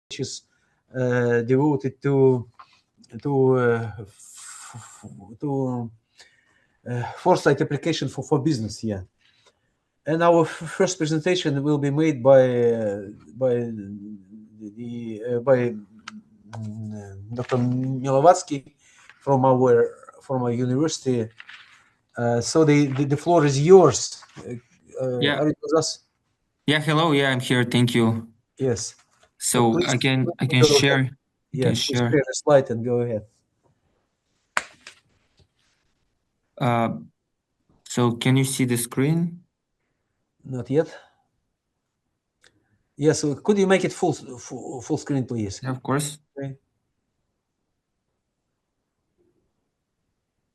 which is devoted to foresight application for business. Yeah, and our first presentation will be made by Dr. Melovatski from our university. So the floor is yours. Yeah. Are you with us? Yeah. Hello. Yeah, I'm here. Thank you. Yes. So So please, I can go share. ahead. I Yeah, can please share. share the slide and go ahead. So can you see the screen? Not yet. Yes. So could you make it full screen, please? Yeah, of course. Okay. Okay.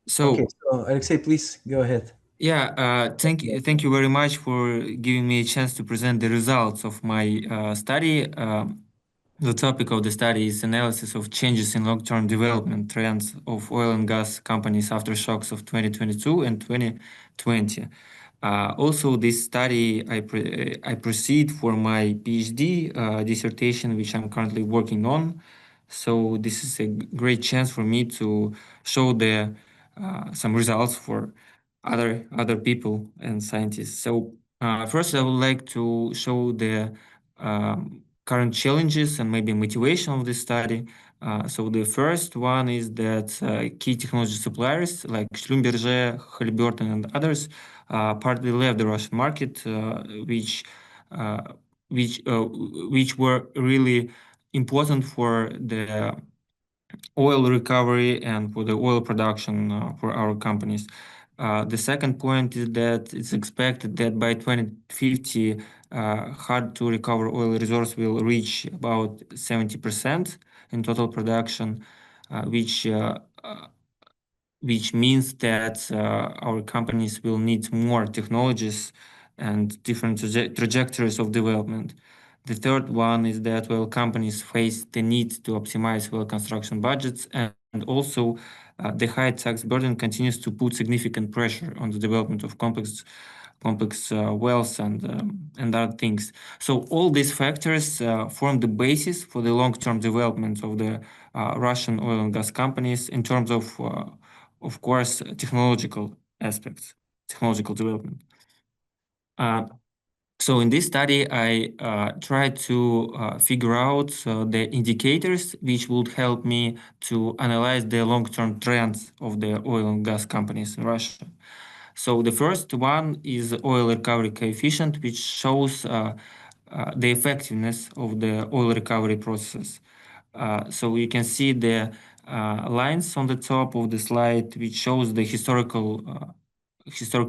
So So Alexey, please go ahead. yeah, thank you very much for giving me a chance to present the results of my study. The topic of the study is analysis of changes in long-term development trends of oil and gas companies after shocks of 2022 and 2020. Also, this study, I proceed for my PhD dissertation, which I'm currently working on. So this is a great chance for me to show some results for other people and scientists. So first, I would like to show the current challenges and maybe motivation of this study. So the first one is that key technology suppliers like Schlumberger, Halliburton, and others partly left the Russian market, uh, which were really important for the oil recovery and for the oil production for our companies. The second point is that it's expected that by 2050, hard to recover oil resource will reach about 70% in total production, which means that our companies will need more technologies and different trajectories of development. The third one is that oil companies face the need to optimize oil construction budgets, and also the high tax burden continues to put significant pressure on the development of complex wells and other things. So all these factors form the basis for the long-term development of the Russian oil and gas companies in terms of course, technological aspects, technological development. So in this study, I tried to figure out the indicators which would help me to analyze the long-term trends of the oil and gas companies in Russia. So the first one is oil recovery coefficient, which shows the effectiveness of the oil recovery process. So you can see the lines on the top of the slide, which shows the historical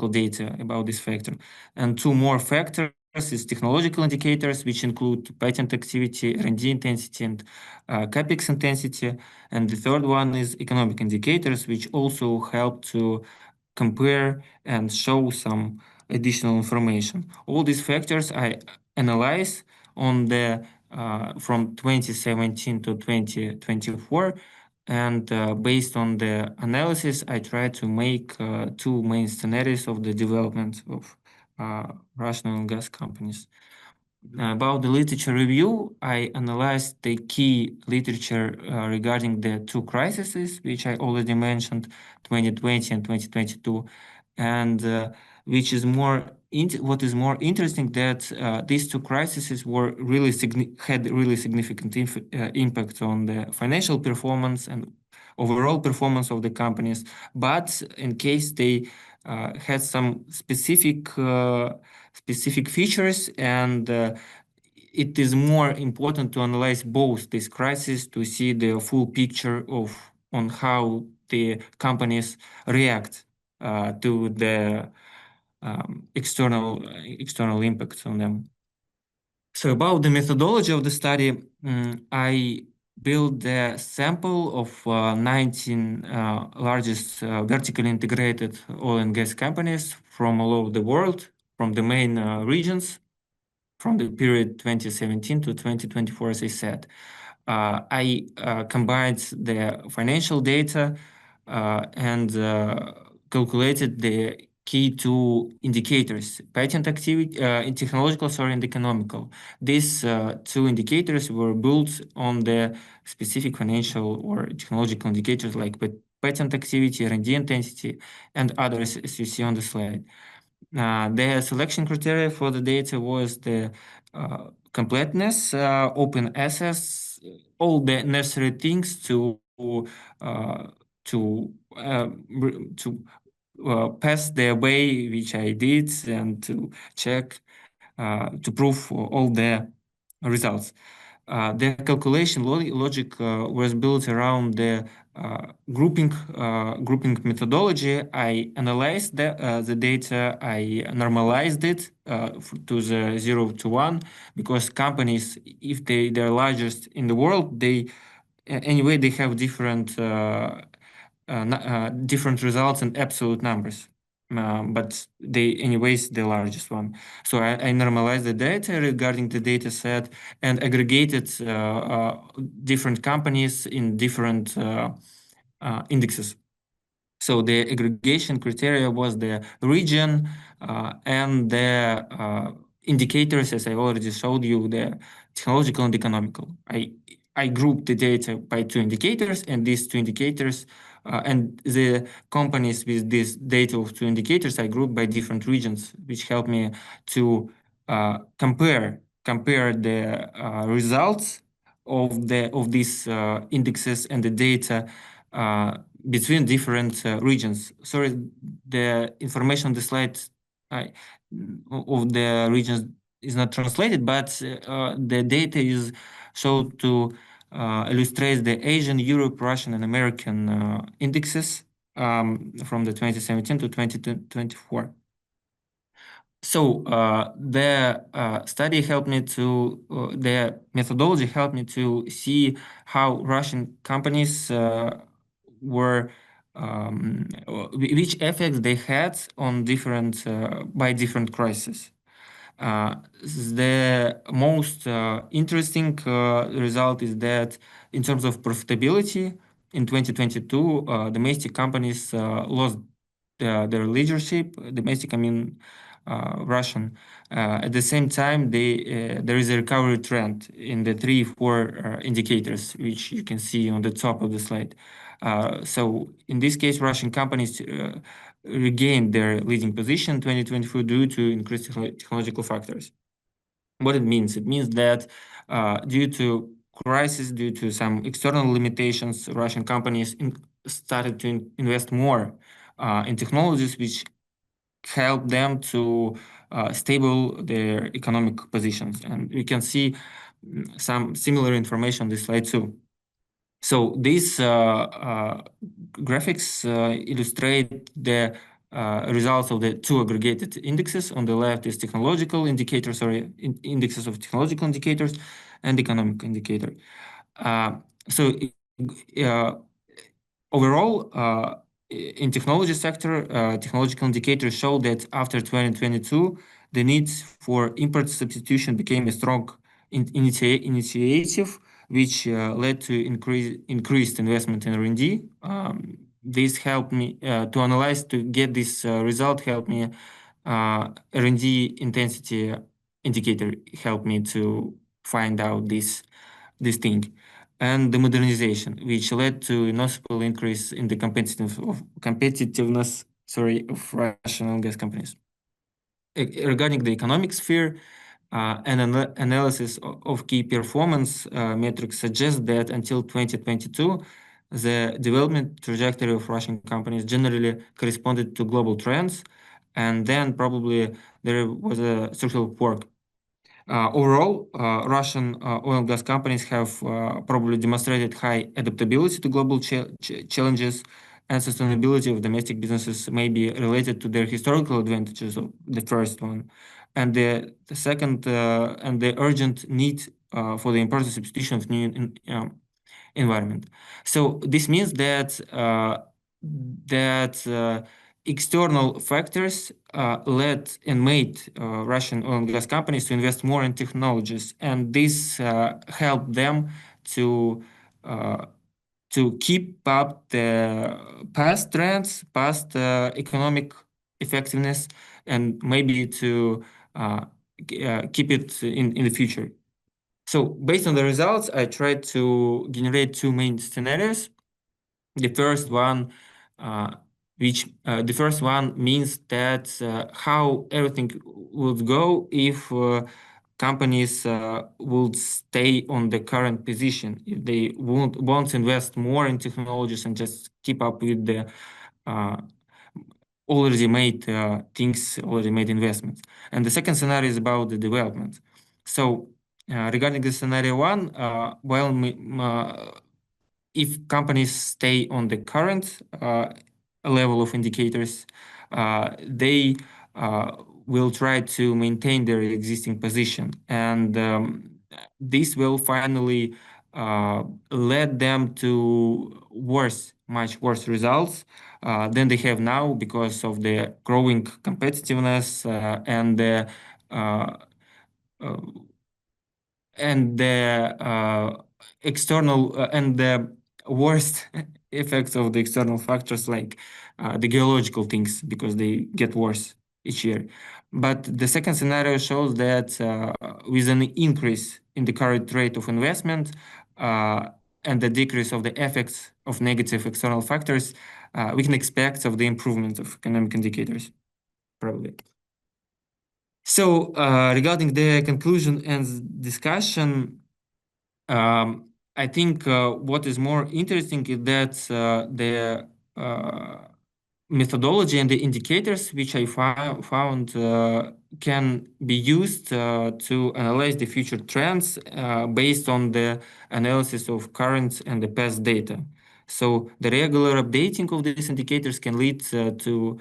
data about this factor. And two more factors is technological indicators, which include patent activity, R&D intensity, and CapEx intensity. And the third one is economic indicators, which also help to compare and show some additional information. All these factors I analyze on the from 2017 to 2024, and based on the analysis, I try to make two main scenarios of the development of Russian oil and gas companies. About the literature review, I analyzed the key literature regarding the two crises, which I already mentioned, 2020 and 2022, and which is what is more interesting that these two crises were really had really significant impact on the financial performance and overall performance of the companies. But in case they had some specific features, and it is more important to analyze both these crises to see the full picture on how the companies react to the external impacts on them. So about the methodology of the study, I built a sample of 19 largest vertically integrated oil and gas companies from all over the world, from the main regions, from the period 2017 to 2024, as I said. I combined the financial data and calculated the key two indicators: patent activity, in technological, and economical. These two indicators were built on the specific financial or technological indicators like patent activity, R&D intensity, and others, as you see on the slide. The selection criteria for the data was the completeness, open access, all the necessary things to to pass the way which I did and to check to prove all the results. The calculation logic was built around the grouping methodology. I analyzed the data, I normalized it to the 0 to 1, because companies, if they're largest in the world, they anyway they have different different results and absolute numbers. But they anyways the largest one. So I normalized the data regarding the data set and aggregated different companies in different indexes. So the aggregation criteria was the region and the indicators, as I already showed you, the technological and economical. I grouped the data by two indicators, and these two indicators and the companies with this data of two indicators I grouped by different regions, which helped me to compare the results of these indexes and the data between different regions. Sorry, the information on the slide of the regions is not translated, but the data is shown to illustrate the Asian, Europe, Russian, and American indexes from the 2017 to 2024. So the study helped me to, the methodology helped me to see how Russian companies were, which effects they had on different, by different crises. The most interesting result is that in terms of profitability, in 2022, domestic companies lost their leadership. Domestic, I mean Russian. At the same time, there is a recovery trend in the 3-4 indicators, which you can see on the top of the slide. So in this case, Russian companies regained their leading position in 2024 due to increased technological factors. What it means? It means that due to crisis, due to some external limitations, Russian companies started to invest more in technologies which help them to stable their economic positions. And we can see some similar information on this slide too. So these graphics illustrate the results of the two aggregated indexes. On the left is technological indicators, or indexes of technological indicators, and economic indicator. So overall, in technology sector, technological indicators show that after 2022, the need for import substitution became a strong initiative, which led to increased investment in R&D. This helped me to analyze, to get this result, helped me R&D intensity indicator helped me to find out this thing. And the modernization, which led to a noticeable increase in the competitiveness of Russian oil and gas companies. Regarding the economic sphere, an analysis of key performance metrics suggests that until 2022, the development trajectory of Russian companies generally corresponded to global trends, and then probably there was a structural quirk. Overall, Russian oil and gas companies have probably demonstrated high adaptability to global challenges, and sustainability of domestic businesses may be related to their historical advantages of the first one, and the second, and the urgent need for the important substitution of new environment. So this means that external factors led and made Russian oil and gas companies to invest more in technologies, and this helped them to keep up the past trends, past economic effectiveness and maybe to keep it in the future. So based on the results, I tried to generate two main scenarios. The first one, the first one means that how everything would go if companies would stay on the current position, if they won't invest more in technologies and just keep up with the already made things, already made investments. And the second scenario is about the development. So regarding the scenario one, if companies stay on the current level of indicators, they will try to maintain their existing position. And this will finally lead them to much worse results than they have now because of the growing competitiveness and the external and the worst effects of the external factors like the geological things, because they get worse each year. But the second scenario shows that with an increase in the current rate of investment and the decrease of the effects of negative external factors, we can expect of the improvement of economic indicators, probably. So regarding the conclusion and discussion, I think what is more interesting is that the methodology and the indicators which I found can be used to analyze the future trends based on the analysis of current and the past data. So the regular updating of these indicators can lead to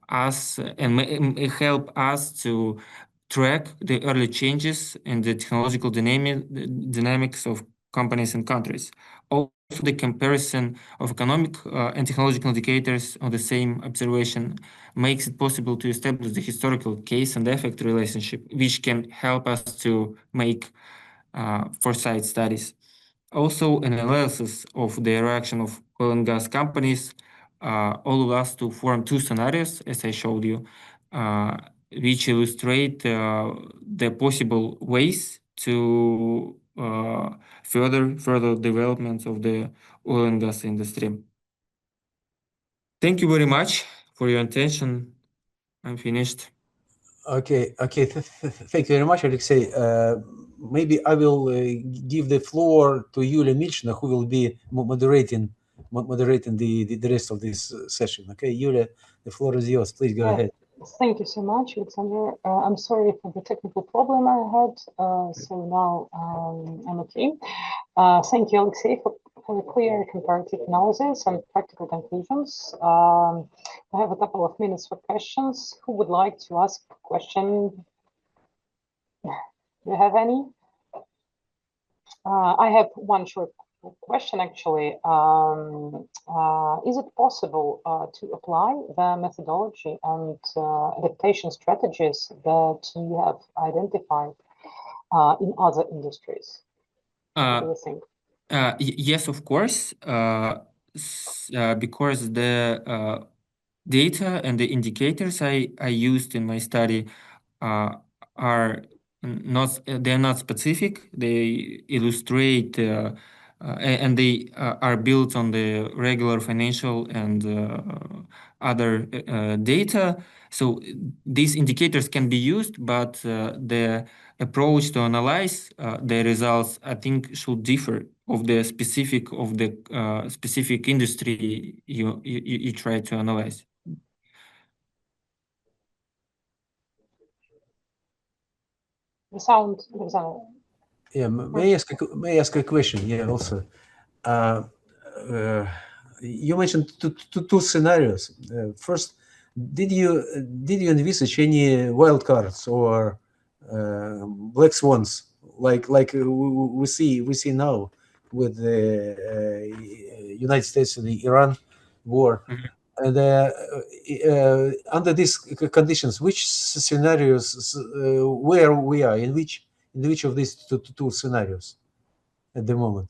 us and help us to track the early changes in the technological dynamics of companies and countries. Also, the comparison of economic and technological indicators on the same observation makes it possible to establish the historical case and effect relationship, which can help us to make foresight studies. Also, an analysis of the reaction of oil and gas companies allowed us to form two scenarios, as I showed you, which illustrate the possible ways to further development of the oil and gas industry. Thank you very much for your attention. I'm finished. Okay. Thank you very much, Aleksey. Maybe I will give the floor to Yulia Milshina, who will be moderating the rest of this session. Okay, Yulia, the floor is yours. Please go ahead. Thank you so much, Alexander. I'm sorry for the technical problem I had. So now I'm okay. Thank you, Aleksey, for the clear comparative analysis and practical conclusions. I have a couple of minutes for questions. Who would like to ask a question? Do you have any? I have one short question, actually. Is it possible to apply the methodology and adaptation strategies that you have identified in other industries? What do you think? Yes, of course, because the data and the indicators I used in my study are they're not specific. They illustrate and they are built on the regular financial and other data. So these indicators can be used, but the approach to analyze the results, I think, should differ of the specific industry you try to analyze. The sound, Alexander. Yeah, may I ask a question? Yeah, also. You mentioned two scenarios. First, did you envisage any wild cards or black swans like we see now with the United States and the Iran war? Mm-hmm. And under these conditions, which scenarios where we are in which of these two scenarios at the moment?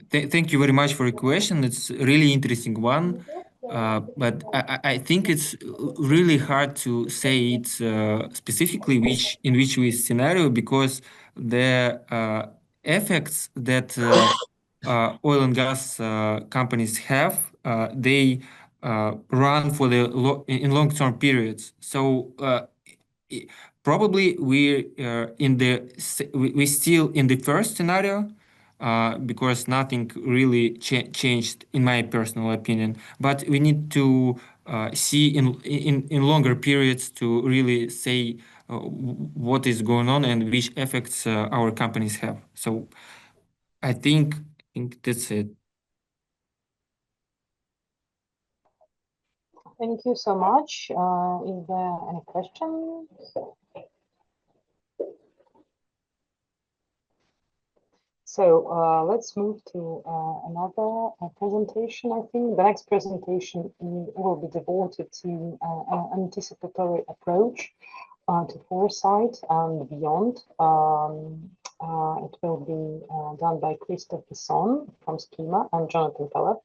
Thank you very much for your question. It's a really interesting one. But I think it's really hard to say it specifically in which scenario, because the effects that oil and gas companies have, they run for in long-term periods. So i- probably we still in the first scenario, because nothing really changed in my personal opinion. But we need to see in longer periods to really say what is going on and which effects our companies have. So I think that's it. Thank you so much. Is there any questions? So let's move to another presentation. I think the next presentation will be devoted to an anticipatory approach to foresight and beyond. It will be done by Christophe Bisson from SKEMA and Jonathan Calof,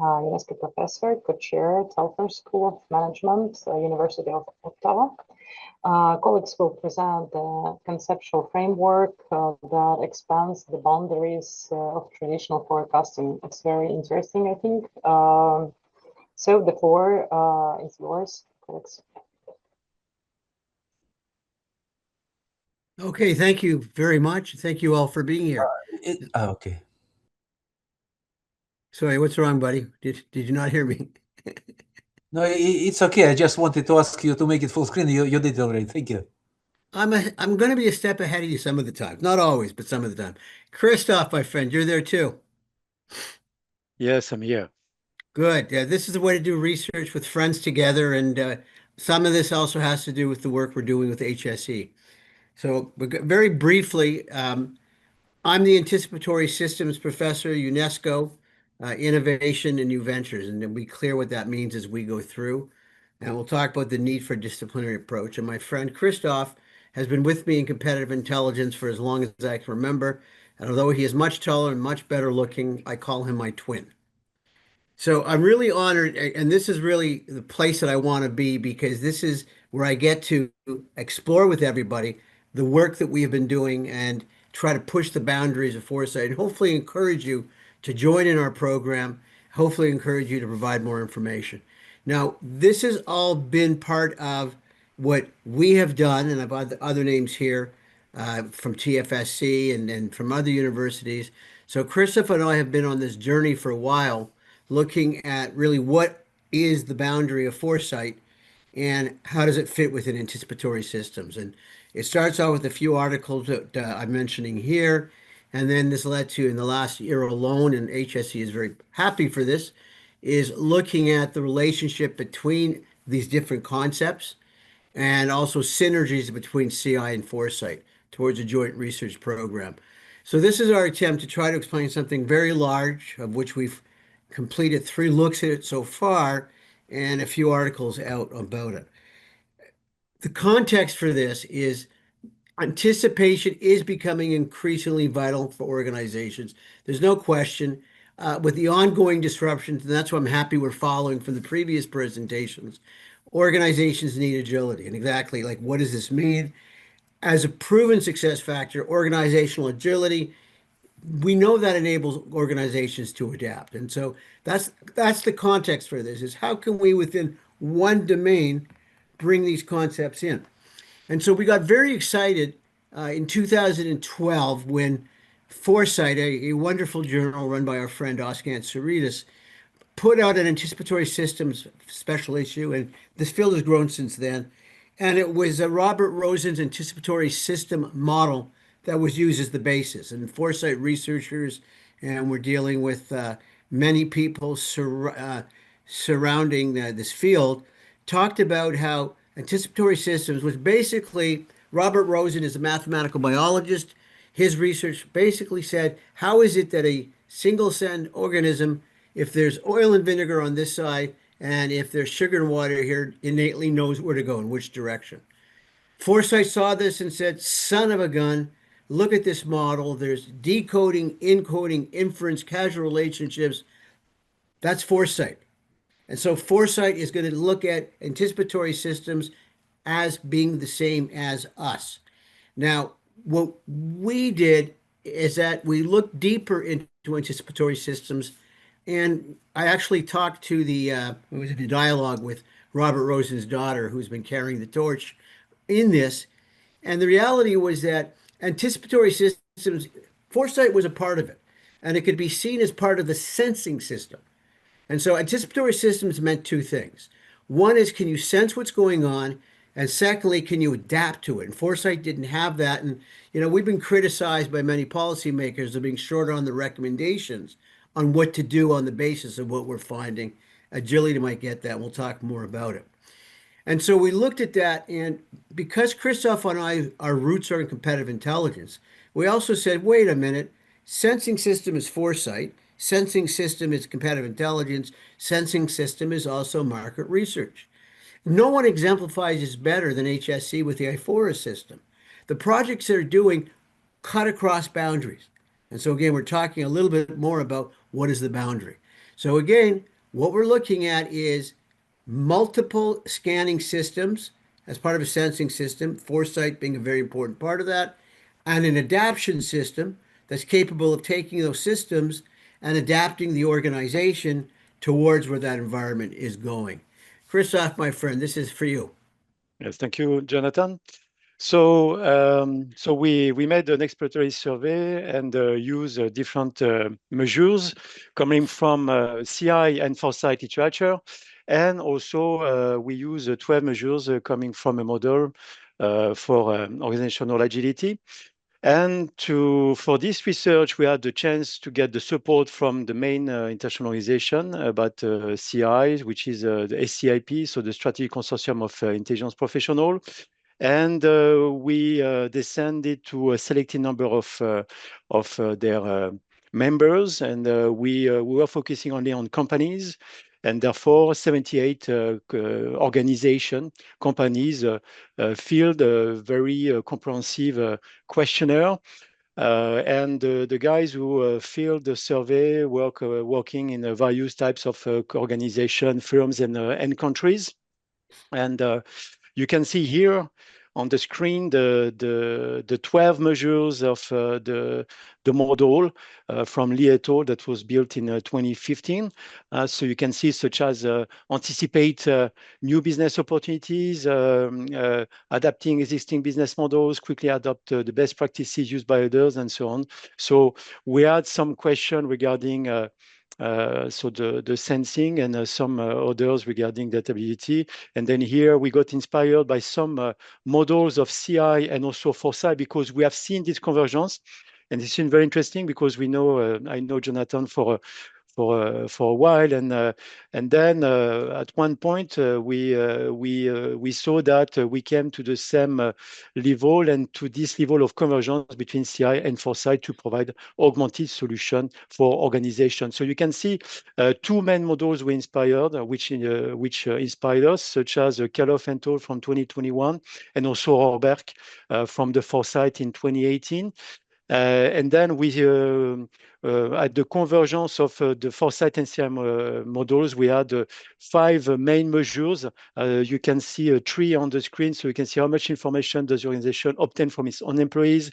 UNESCO professor, co-chair, Telfer School of Management, University of Ottawa. Colleagues will present the conceptual framework that expands the boundaries of traditional forecasting. It's very interesting, I think. So the floor is yours, colleagues. Okay, thank you very much. Thank you all for being here. Okay. Sorry, what's wrong, buddy? Did you not hear me? No, it's okay. I just wanted to ask you to make it full screen. You did already. Thank you. I'm going to be a step ahead of you some of the time. Not always, but some of the time. Christophe, my friend, you're there too. Yes, I'm here. Good. This is the way to do research with friends together, and some of this also has to do with the work we're doing with HSE. So very briefly, I'm the Anticipatory Systems Professor, UNESCO, Innovation and New Ventures, and then be clear what that means as we go through. And we'll talk about the need for a disciplinary approach. And my friend Christophe has been with me in competitive intelligence for as long as I can remember. And although he is much taller and much better looking, I call him my twin. So I'm really honored, and this is really the place that I want to be, because this is where I get to explore with everybody the work that we have been doing and try to push the boundaries of foresight, and hopefully encourage you to join in our program, hopefully encourage you to provide more information. Now, this has all been part of what we have done, and I've got other names here from TFSC and from other universities. So Christophe and I have been on this journey for a while, looking at really what is the boundary of foresight and how does it fit within anticipatory systems. And it starts out with a few articles that I'm mentioning here. And then this led to, in the last year alone, and HSE is very happy for this, is looking at the relationship between these different concepts and also synergies between CI and foresight towards a joint research program. So this is our attempt to try to explain something very large, of which we've completed 3 looks at it so far and a few articles out about it. The context for this is anticipation is becoming increasingly vital for organizations. There's no question. With the ongoing disruptions, and that's what I'm happy we're following from the previous presentations, organizations need agility. And exactly, like, what does this mean? As a proven success factor, organizational agility, we know that enables organizations to adapt. And so that's the context for this, is how can we within one domain bring these concepts in? And so we got very excited in 2012 when Foresight, a wonderful journal run by our friend Oskan Saritas, put out an anticipatory systems special issue, and this field has grown since then. And it was Robert Rosen's anticipatory system model that was used as the basis. And foresight researchers, and we're dealing with many people surrounding this field, talked about how anticipatory systems was basically, Robert Rosen is a mathematical biologist. His research basically said, how is it that a single-celled organism, if there's oil and vinegar on this side, and if there's sugar and water here, innately knows where to go in which direction? Foresight saw this and said, son of a gun, look at this model. There's decoding, encoding, inference, causal relationships. That's foresight. And so Foresight is going to look at anticipatory systems as being the same as us. Now, what we did is that we looked deeper into anticipatory systems, and I actually talked to we was in a dialogue with Robert Rosen's daughter, who's been carrying the torch in this. And the reality was that anticipatory systems, Foresight was a part of it, and it could be seen as part of the sensing system. And so anticipatory systems meant two things. One is, can you sense what's going on? And secondly, can you adapt to it? And Foresight didn't have that. And, we've been criticized by many policymakers of being short on the recommendations on what to do on the basis of what we're finding. Agility might get that. We'll talk more about it. And so we looked at that. And because Christophe and I, our roots are in competitive intelligence, we also said, wait a minute, sensing system is Foresight. Sensing system is competitive intelligence. Sensing system is also market research. No one exemplifies this better than HSC with the IFORA system. The projects they're doing cut across boundaries. And so again, we're talking a little bit more about what is the boundary. So again, what we're looking at is multiple scanning systems as part of a sensing system, Foresight being a very important part of that, and an adaptation system that's capable of taking those systems and adapting the organization towards where that environment is going. Christophe, my friend, this is for you. Yes, thank you, Jonathan. So, we made an exploratory survey and use different measures coming from CI and Foresight literature, and also we use 12 measures coming from a model for organizational agility. And for this research, we had the chance to get the support from the main international organization about CI, which is the SCIP, so the Strategic Consortium of Intelligence Professionals. And we descended to a selected number of their members, and we were focusing only on companies, and therefore 78 companies filled a very comprehensive questionnaire. And the guys who filled the survey working in various types of organization, firms, and countries. And you can see here on the screen the 12 measures of the model from Lee et al. That was built in 2015. So you can see such as anticipate new business opportunities, adapting existing business models, quickly adopt the best practices used by others, and so on. So we had some question regarding the sensing and some others regarding adaptability. And then here we got inspired by some models of CI and also Foresight, because we have seen this convergence. And this is very interesting because we know, I know Jonathan for a while, and then at one point we saw that we came to the same level and to this level of convergence between CI and Foresight to provide augmented solution for organizations. So you can see two main models were inspired, which inspired us, such as Calof and al. From 2021, and also Orberg from the Foresight in 2018. And then we, at the convergence of the Foresight and CI models, we had 5 main measures. You can see 3 on the screen, so you can see how much information does your organization obtain from its own employees.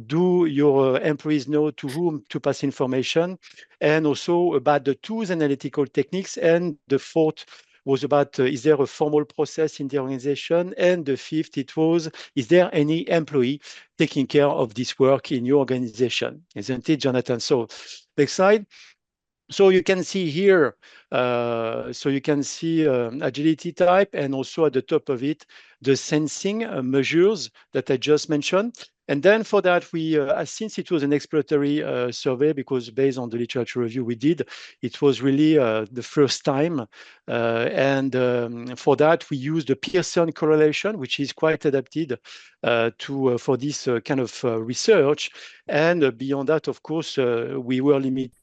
Do your employees know to whom to pass information? And also about the tools and analytical techniques. And the 4th was about, is there a formal process in the organization? And the 5th, it was, is there any employee taking care of this work in your organization? Isn't it, Jonathan? So next slide. So you can see here, agility type, and also at the top of it, the sensing measures that I just mentioned. And then for that, we, since it was an exploratory survey, because based on the literature review we did, it was really the first time. For that, we used the Pearson correlation, which is quite adapted for this kind of research. And beyond that, of course, we were limited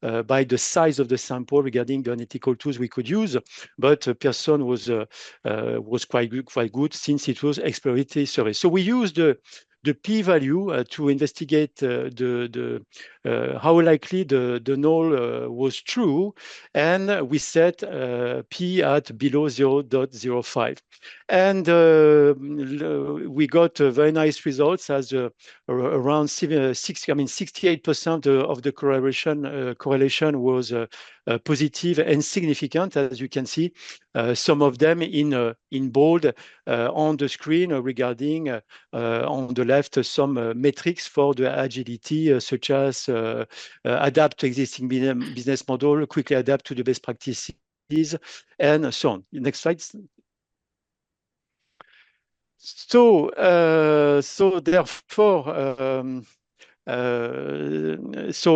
by the size of the sample regarding the analytical tools we could use, but Pearson was quite good since it was exploratory survey. So we used the the p-value to investigate how likely the null was true, and we set p at below 0.05. And we got very nice results as around 68% of the correlation was positive and significant, as you can see. Some of them in bold on the screen regarding on the left some metrics for the agility, such as adapt to existing business model, quickly adapt to the best practices, and so on. Next slide. So therefore, as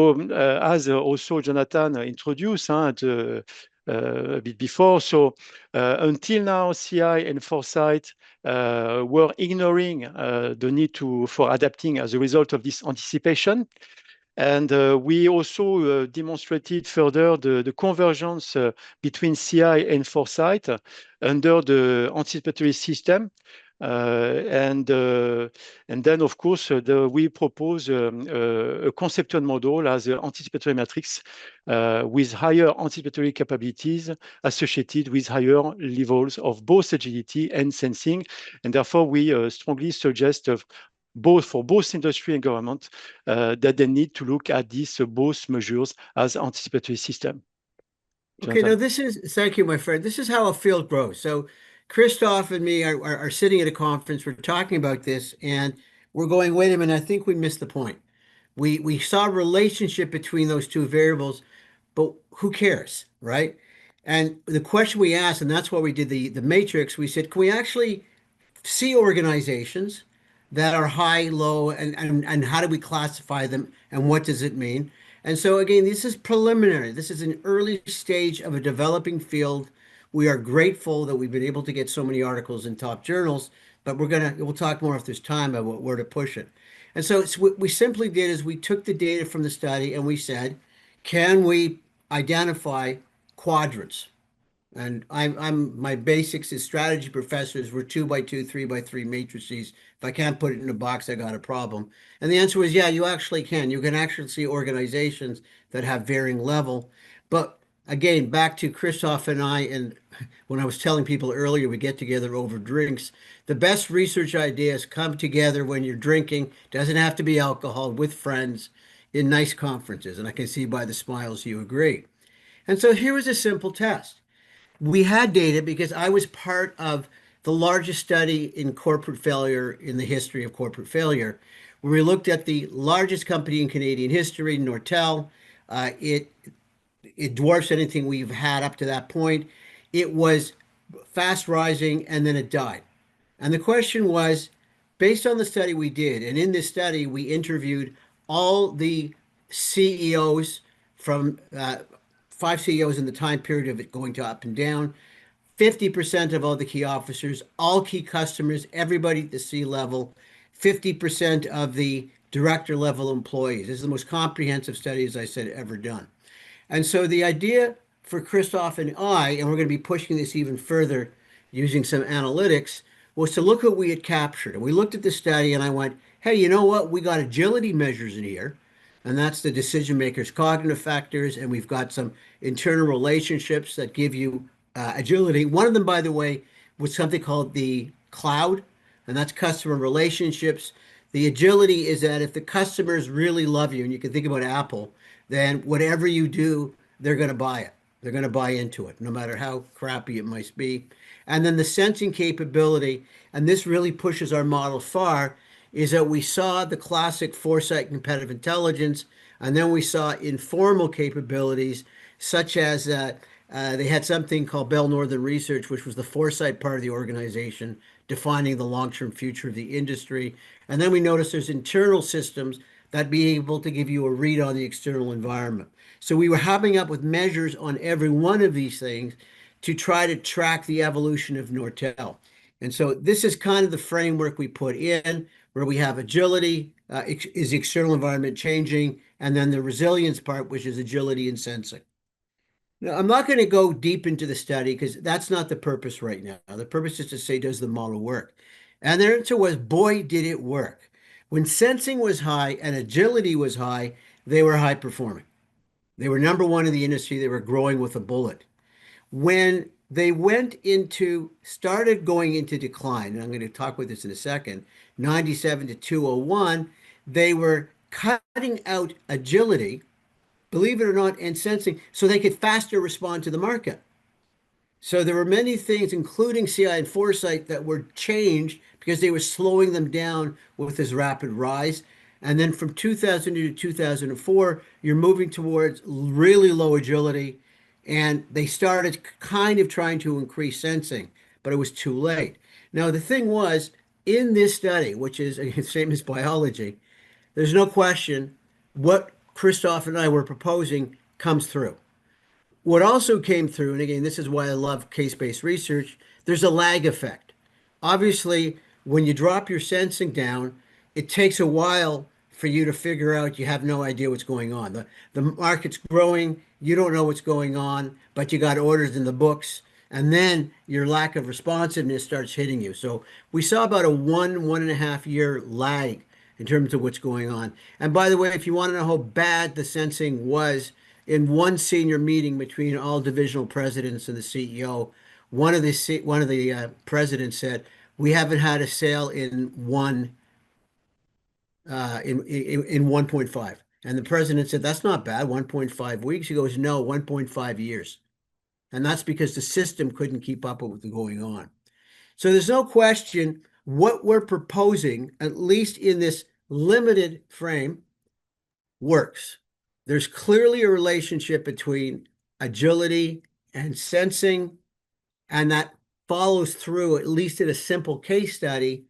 also Jonathan introduced a bit before, so until now, CI and Foresight were ignoring the need for adapting as a result of this anticipation. And we also demonstrated further the convergence between CI and Foresight under the anticipatory system. And then, of course, we propose a conceptual model as an anticipatory matrix with higher anticipatory capabilities associated with higher levels of both agility and sensing. And therefore, we strongly suggest for both industry and government that they need to look at these both measures as anticipatory system. Okay, now thank you, my friend. This is how a field grows. So Christophe and me are sitting at a conference, we're talking about this, and we're going, wait a minute, I think we missed the point. We saw a relationship between those two variables, but who cares, right? And the question we asked, and that's why we did the matrix, we said, can we actually see organizations that are high, low, and how do we classify them, and what does it mean? And so again, this is preliminary. This is an early stage of a developing field. We are grateful that we've been able to get so many articles in top journals, but we'll talk more if there's time about where to push it. And so what we simply did is we took the data from the study and we said, can we identify quadrants? And my basics as strategy professors were 2x2, 3x3 matrices. If I can't put it in a box, I got a problem. And the answer was, yeah, you actually can. You can actually see organizations that have varying level. But again, back to Christophe and I, and when I was telling people earlier, we get together over drinks. The best research ideas come together when you're drinking. Doesn't have to be alcohol, with friends in nice conferences. And I can see by the smiles you agree. And so here was a simple test. We had data because I was part of the largest study in corporate failure in the history of corporate failure, where we looked at the largest company in Canadian history, Nortel. It dwarfs anything we've had up to that point. It was fast rising, and then it died. And the question was, based on the study we did, and in this study, we interviewed all the CEOs from 5 CEOs in the time period of it going to up and down, 50% of all the key officers, all key customers, everybody at the C level, 50% of the director level employees. This is the most comprehensive study, as I said, ever done. And so the idea for Christophe and we're going to be pushing this even further using some analytics, was to look at what we had captured. And we looked at the study and I went, hey, you know what? We got agility measures in here. And that's the decision makers' cognitive factors. And we've got some internal relationships that give you agility. One of them, by the way, was something called the cloud, and that's customer relationships. The agility is that if the customers really love you, and you can think about Apple, then whatever you do, they're going to buy it. They're going to buy into it, no matter how crappy it might be. And then the sensing capability, and this really pushes our model far, is that we saw the classic foresight competitive intelligence, and then we saw informal capabilities, such as they had something called Bell Northern Research, which was the foresight part of the organization, defining the long-term future of the industry. And then we noticed there's internal systems that be able to give you a read on the external environment. So we were coming up with measures on every one of these things to try to track the evolution of Nortel. And so this is kind of the framework we put in, where we have agility, is the external environment changing, and then the resilience part, which is agility and sensing. Now, I'm not going to go deep into the study because that's not the purpose right now. The purpose is to say, does the model work? And the answer was, boy, did it work. When sensing was high and agility was high, they were high performing. They were number one in the industry. They were growing with a bullet. When they started going into decline, and I'm going to talk about this in a second, 97 to 201, they were cutting out agility, believe it or not, and sensing so they could faster respond to the market. So there were many things, including CI and Foresight, that were changed because they were slowing them down with this rapid rise. And then from 2002 to 2004, you're moving towards really low agility. And they started kind of trying to increase sensing, but it was too late. Now, the thing was, in this study, which is the same as biology, there's no question what Christophe and I were proposing comes through. What also came through, and again, this is why I love case-based research, there's a lag effect. Obviously, when you drop your sensing down, it takes a while for you to figure out you have no idea what's going on. The market's growing, you don't know what's going on, but you got orders in the books, and then your lack of responsiveness starts hitting you. So we saw about a 1.5 year lag in terms of what's going on. And by the way, if you want to know how bad the sensing was, in one senior meeting between all divisional presidents and the CEO, one of the presidents said, "We haven't had a sale in 1.5." And the president said, "That's not bad, 1.5 weeks." He goes, "No, 1.5 years." And that's because the system couldn't keep up with what's going on. So there's no question what we're proposing, at least in this limited frame, works. There's clearly a relationship between agility and sensing, and that follows through, at least in a simple case study,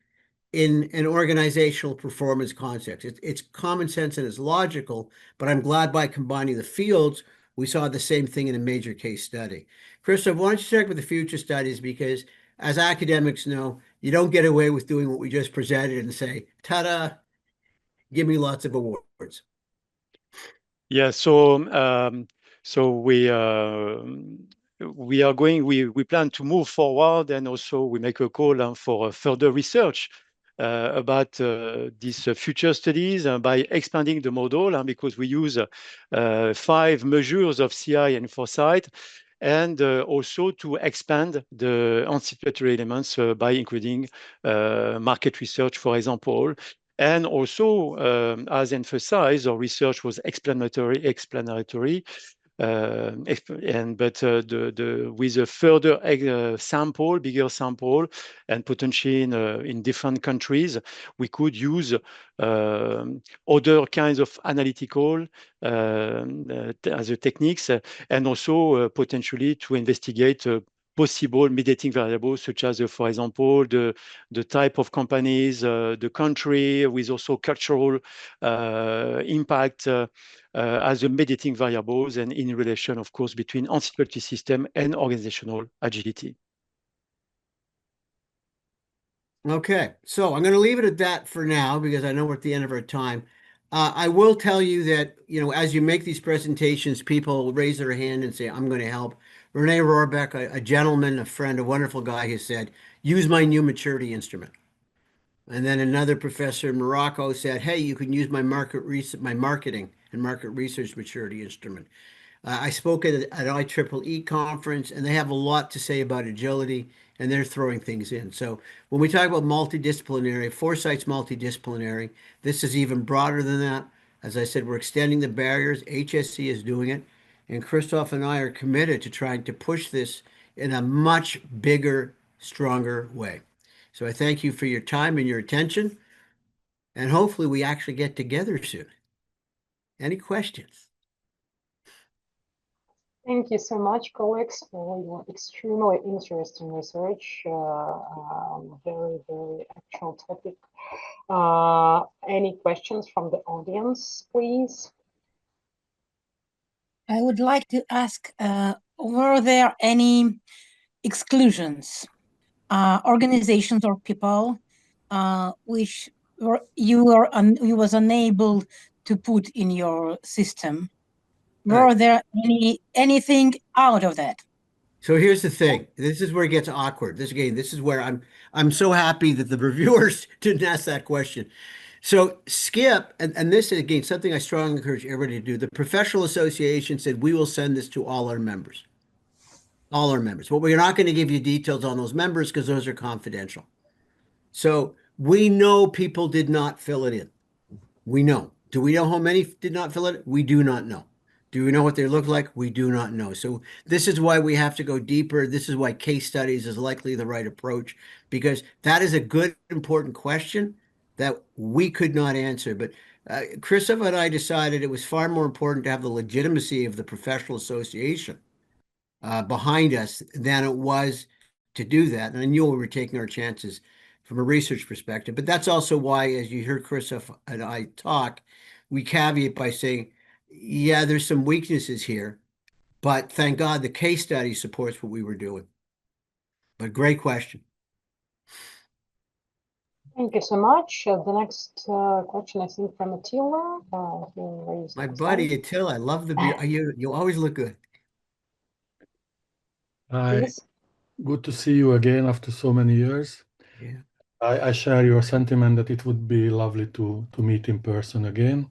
in an organizational performance context. It's common sense and it's logical, but I'm glad by combining the fields, we saw the same thing in a major case study. Christophe, why don't you check with the future studies, because as academics know, you don't get away with doing what we just presented and say, ta-da, give me lots of awards. Yeah, so we plan to move forward, and also we make a call for further research about these future studies by expanding the model, because we use 5 measures of CI and Foresight, and also to expand the anticipatory elements by including market research, for example. And also, as emphasized, our research was explanatory, with a further sample, bigger sample, and potentially in different countries, we could use other kinds of analytical as a techniques, and also potentially to investigate possible mediating variables, such as, for example, the type of companies, the country, with also cultural impact as a mediating variables, and in relation, of course, between anticipatory system and organizational agility. Okay, so I'm going to leave it at that for now, because I know we're at the end of our time. I will tell you that, as you make these presentations, people raise their hand and say, "I'm going to help." Rene Rohrbeck, a gentleman, a friend, a wonderful guy, has said, "Use my new maturity instrument." And then another professor in Morocco said, "Hey, you can use my marketing and market research maturity instrument." I spoke at IEEE conference, and they have a lot to say about agility, and they're throwing things in. So when we talk about multidisciplinary, Foresight's multidisciplinary. This is even broader than that. As I said, we're extending the barriers. HSC is doing it. And Christophe and I are committed to trying to push this in a much bigger, stronger way. So I thank you for your time and your attention. And hopefully we actually get together soon. Any questions? Thank you so much, colleagues, for your extremely interesting research. Very, very actual topic. Any questions from the audience, please? I would like to ask, were there any exclusions, organizations or people which you was unable to put in your system? Were there anything out of that? So here's the thing. This is where it gets awkward. This is where I'm so happy that the reviewers didn't ask that question. So Skip, and this is again something I strongly encourage everybody to do. The professional association said we will send this to all our members. All our members. But we're not going to give you details on those members because those are confidential. So we know people did not fill it in. We know. Do we know how many did not fill it? We do not know. Do we know what they look like? We do not know. So this is why we have to go deeper. This is why case studies is likely the right approach, because that is a good, important question that we could not answer. But Christophe and I decided it was far more important to have the legitimacy of the professional association behind us than it was to do that. And I knew we were taking our chances from a research perspective. But that's also why, as you heard Christophe and I talk, we caveat by saying, yeah, there's some weaknesses here, but thank God the case study supports what we were doing. But great question. Thank you so much. The next question, I think, from Attila. My buddy Attila, I love the you always look good. Hi, Please. good to see you again after so many years. Yeah. I share your sentiment that it would be lovely to meet in person again.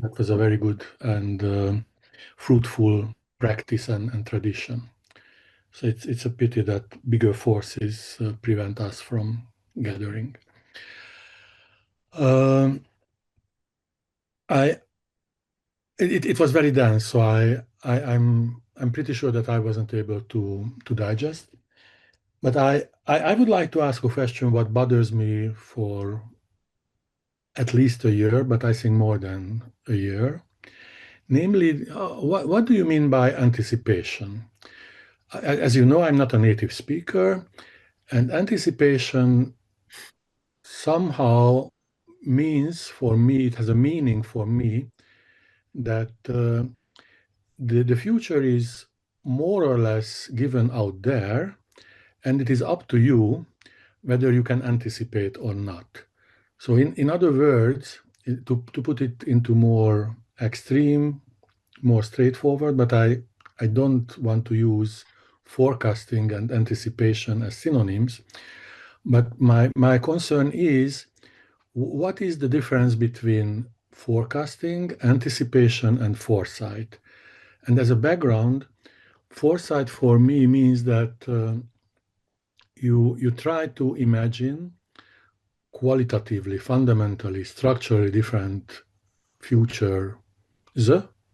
That was a very good and fruitful practice and tradition. So it's a pity that bigger forces prevent us from gathering. It was very dense, so I'm pretty sure that I wasn't able to digest. But I would like to ask a question what bothers me for at least a year, but I think more than a year. Namely, what do you mean by anticipation? As you know, I'm not a native speaker, and anticipation somehow means for me, it has a meaning for me that the future is more or less given out there, and it is up to you whether you can anticipate or not. So in other words, to put it into more extreme, more straightforward, but I don't want to use forecasting and anticipation as synonyms. But my concern is, what is the difference between forecasting, anticipation, and foresight? And as a background, foresight for me means that you try to imagine qualitatively, fundamentally, structurally different futures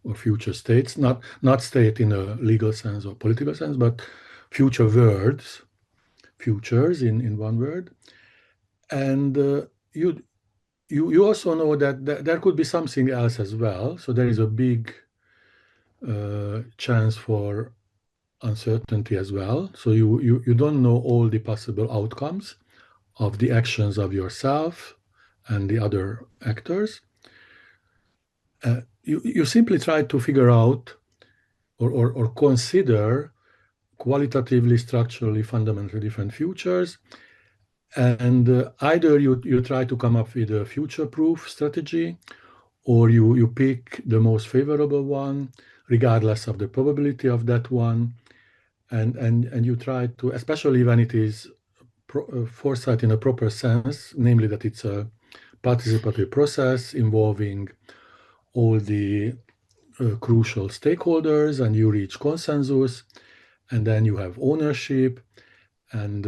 or future states, not state in a legal sense or political sense, but future words, futures in one word. And you also know that there could be something else as well. So there is a big chance for uncertainty as well. So you don't know all the possible outcomes of the actions of yourself and the other actors. You simply try to figure out or consider qualitatively, structurally, fundamentally different futures. And either you try to come up with a future-proof strategy, or you pick the most favorable one, regardless of the probability of that one. And you try to, especially when it is foresight in a proper sense, namely that it's a participatory process involving all the crucial stakeholders, and you reach consensus, and then you have ownership. And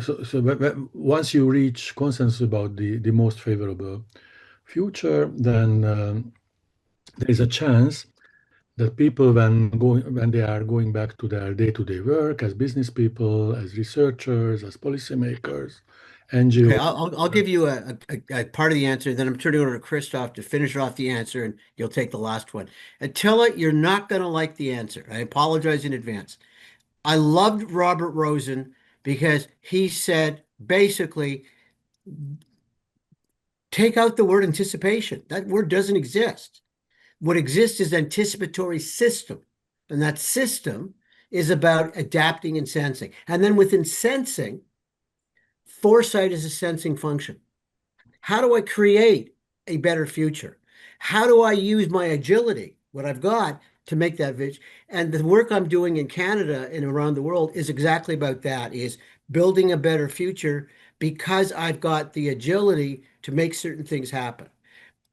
so once you reach consensus about the most favorable future, then there is a chance that people, when they are going back to their day-to-day work as business people, as researchers, as policymakers, NGOs. Okay, I'll give you a part of the answer, then I'm turning over to Christophe to finish off the answer, and you'll take the last one. Attila, you're not going to like the answer. I apologize in advance. I loved Robert Rosen because he said, basically, take out the word anticipation. That word doesn't exist. What exists is anticipatory system. And that system is about adapting and sensing. And then within sensing, foresight is a sensing function. How do I create a better future? How do I use my agility, what I've got, to make that vision? And the work I'm doing in Canada and around the world is exactly about that, is building a better future because I've got the agility to make certain things happen.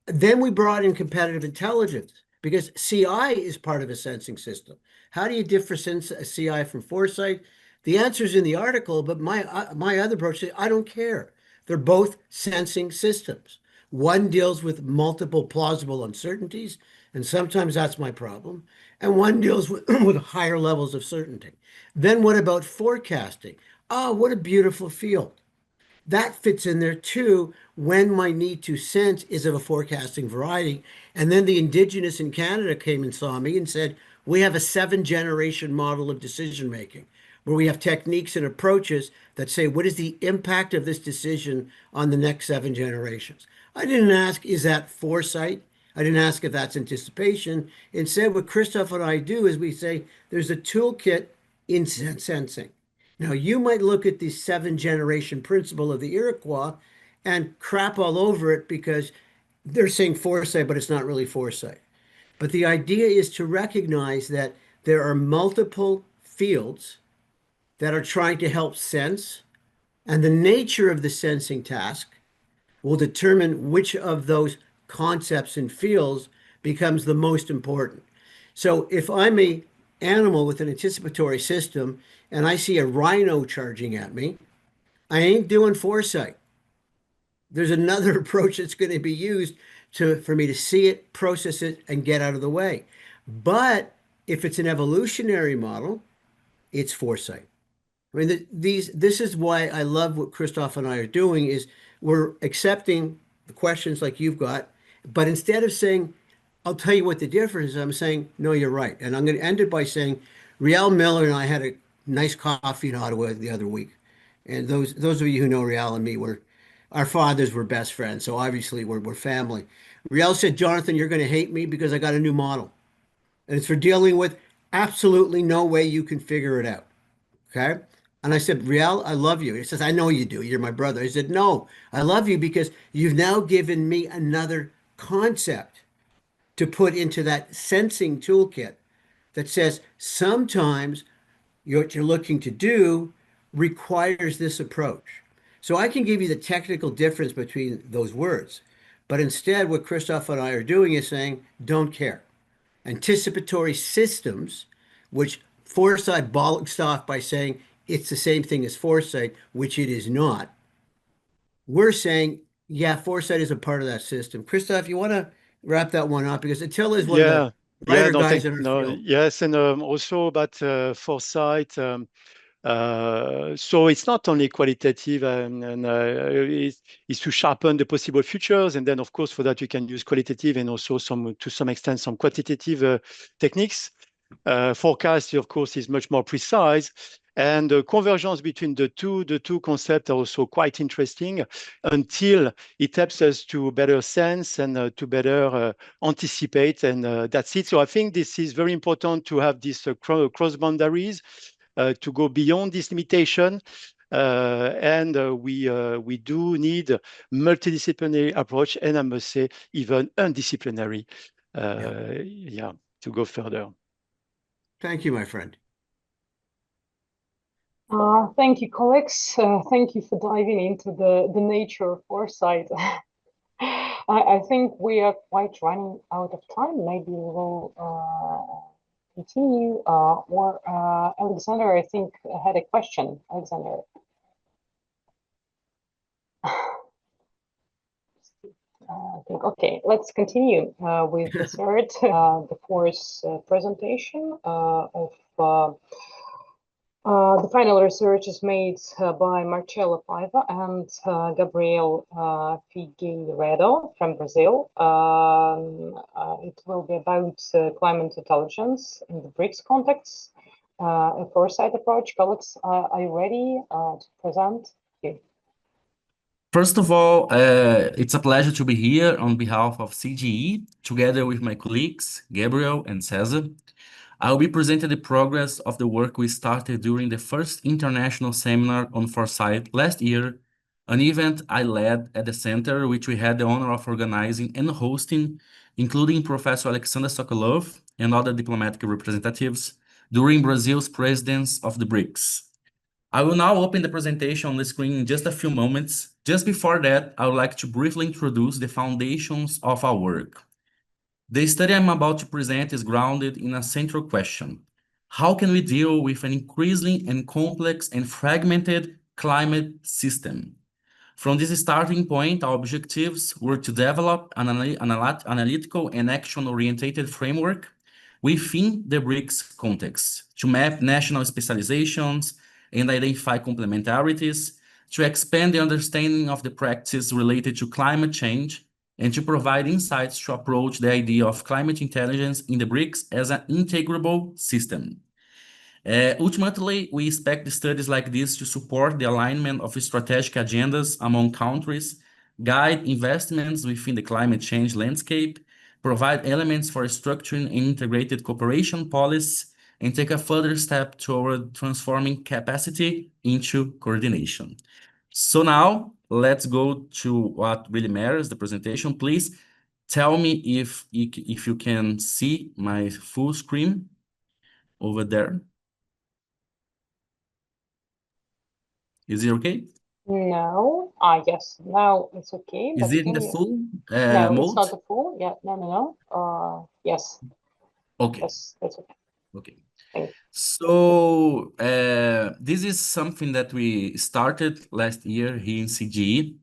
Then we brought in competitive intelligence because CI is part of a sensing system. How do you differentiate a CI from foresight? The answer is in the article, but my other approach is I don't care. They're both sensing systems. One deals with multiple plausible uncertainties, and sometimes that's my problem. And one deals with higher levels of certainty. Then what about forecasting? Oh, what a beautiful field. That fits in there too when my need to sense is of a forecasting variety. And then the indigenous in Canada came and saw me and said, we have a 7-generation model of decision making where we have techniques and approaches that say, what is the impact of this decision on the next 7 generations? I didn't ask, is that foresight? I didn't ask if that's anticipation. Instead, what Christophe and I do is we say, there's a toolkit in sensing. Now, you might look at the 7-generation principle of the Iroquois and crap all over it because they're saying foresight, but it's not really foresight. But the idea is to recognize that there are multiple fields that are trying to help sense, and the nature of the sensing task will determine which of those concepts and fields becomes the most important. So if I'm an animal with an anticipatory system and I see a rhino charging at me, I ain't doing foresight. There's another approach that's going to be used for me to see it, process it, and get out of the way. But if it's an evolutionary model, it's foresight. I mean, this is why I love what Christophe and I are doing is we're accepting the questions like you've got, but instead of saying, I'll tell you what the difference is, I'm saying, no, you're right. And I'm going to end it by saying, Riel Miller and I had a nice coffee in Ottawa the other week. And those of you who know Riel and me, our fathers were best friends. So obviously we're family. Riel said, Jonathan, you're going to hate me because I got a new model. And it's for dealing with absolutely no way you can figure it out. Okay. And I said, Riel, I love you. He says, I know you do. You're my brother. I said, no, I love you because you've now given me another concept to put into that sensing toolkit that says sometimes what you're looking to do requires this approach. So I can give you the technical difference between those words. But instead, what Christophe and I are doing is saying, don't care. Anticipatory systems, which foresight bollocks off by saying it's the same thing as foresight, which it is not. We're saying, yeah, foresight is a part of that system. Christophe, you want to wrap that one up? Because Attila is one of the brighter guys in our field. Yes, and also about foresight. So it's not only qualitative and it's to sharpen the possible futures. And then, of course, for that, you can use qualitative and also to some extent, some quantitative techniques. Forecast, of course, is much more precise. And the convergence between the two concepts are also quite interesting until it helps us to better sense and to better anticipate. And that's it. So I think this is very important to have these cross boundaries, to go beyond this limitation. And we do need multidisciplinary approach, and I must say even undisciplinary, to go further. Thank you, my friend. Thank you, colleagues. Thank you for diving into the nature of foresight. I think we are quite running out of time. Maybe we will continue. Or Alexander, I think, had a question. Alexander. Okay, let's continue with the third, the fourth presentation of the final research is made by Marcelo Paiva and Gabriel Figueiredo from Brazil. It will be about climate intelligence in the BRICS context, a foresight approach. Colleagues, are you ready to present? Here. First of all, it's a pleasure to be here on behalf of CGE, together with my colleagues, Gabriel and Cesar. I will be presenting the progress of the work we started during the first international seminar on foresight last year, an event I led at the center, which we had the honor of organizing and hosting, including Professor Alexander Sokolov and other diplomatic representatives during Brazil's presidence of the BRICS. I will now open the presentation on the screen in just a few moments. Just before that, I would like to briefly introduce the foundations of our work. The study I'm about to present is grounded in a central question. How can we deal with an increasingly and complex and fragmented climate system? From this starting point, our objectives were to develop an analytical and action-oriented framework within the BRICS context, to map national specializations and identify complementarities, to expand the understanding of the practice related to climate change, and to provide insights to approach the idea of climate intelligence in the BRICS as an integrable system. Ultimately, we expect studies like this to support the alignment of strategic agendas among countries, guide investments within the climate change landscape, provide elements for structuring and integrated cooperation policies, and take a further step toward transforming capacity into coordination. So now, let's go to what really matters, the presentation. Please tell me if you can see my full screen over there. Is it okay? No. Yes. Now it's okay. Is it in the full no, mode? it's not the full. Yeah. No. Yes. Okay. Yes, that's okay. Okay. Thank you. So this is something that we started last year here in CGE.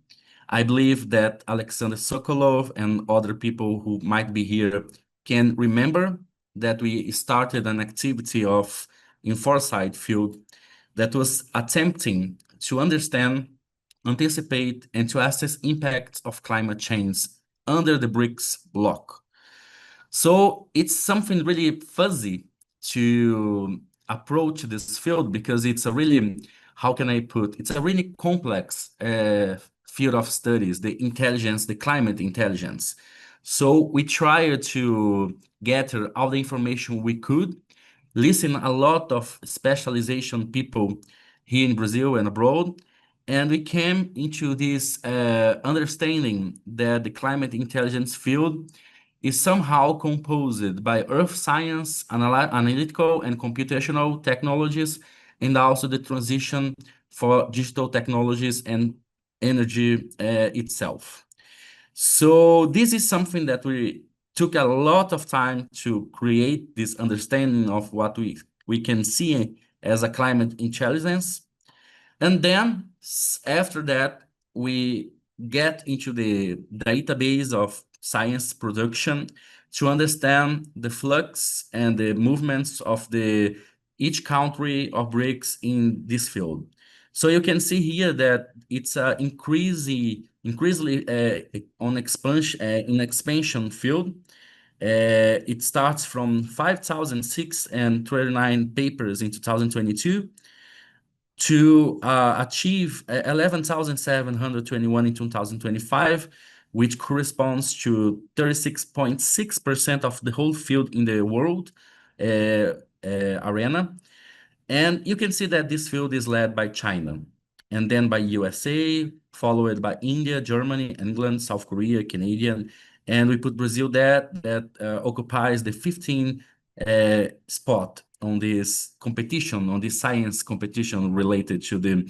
I believe that Alexander Sokolov and other people who might be here can remember that we started an activity in Foresight field that was attempting to understand, anticipate, and to assess impacts of climate change under the BRICS bloc. So it's something really fuzzy to approach this field because it's a really, how can I put, it's a really complex field of studies, the intelligence, the climate intelligence. So we tried to gather all the information we could, listen a lot of specialization people here in Brazil and abroad, and we came into this understanding that the climate intelligence field is somehow composed by earth science, analytical and computational technologies, and also the transition for digital technologies and energy itself. So this is something that we took a lot of time to create this understanding of what we can see as a climate intelligence. And then after that, we get into the database of science production to understand the flux and the movements of each country of BRICS in this field. So you can see here that it's increasingly on expansion field. It starts from 5,639 papers in 2022 to achieve 11,721 in 2025, which corresponds to 36.6% of the whole field in the world arena. And you can see that this field is led by China, and then by USA, followed by India, Germany, England, South Korea, Canadian, and we put Brazil there that occupies the 15th spot on this competition, on this science competition related to the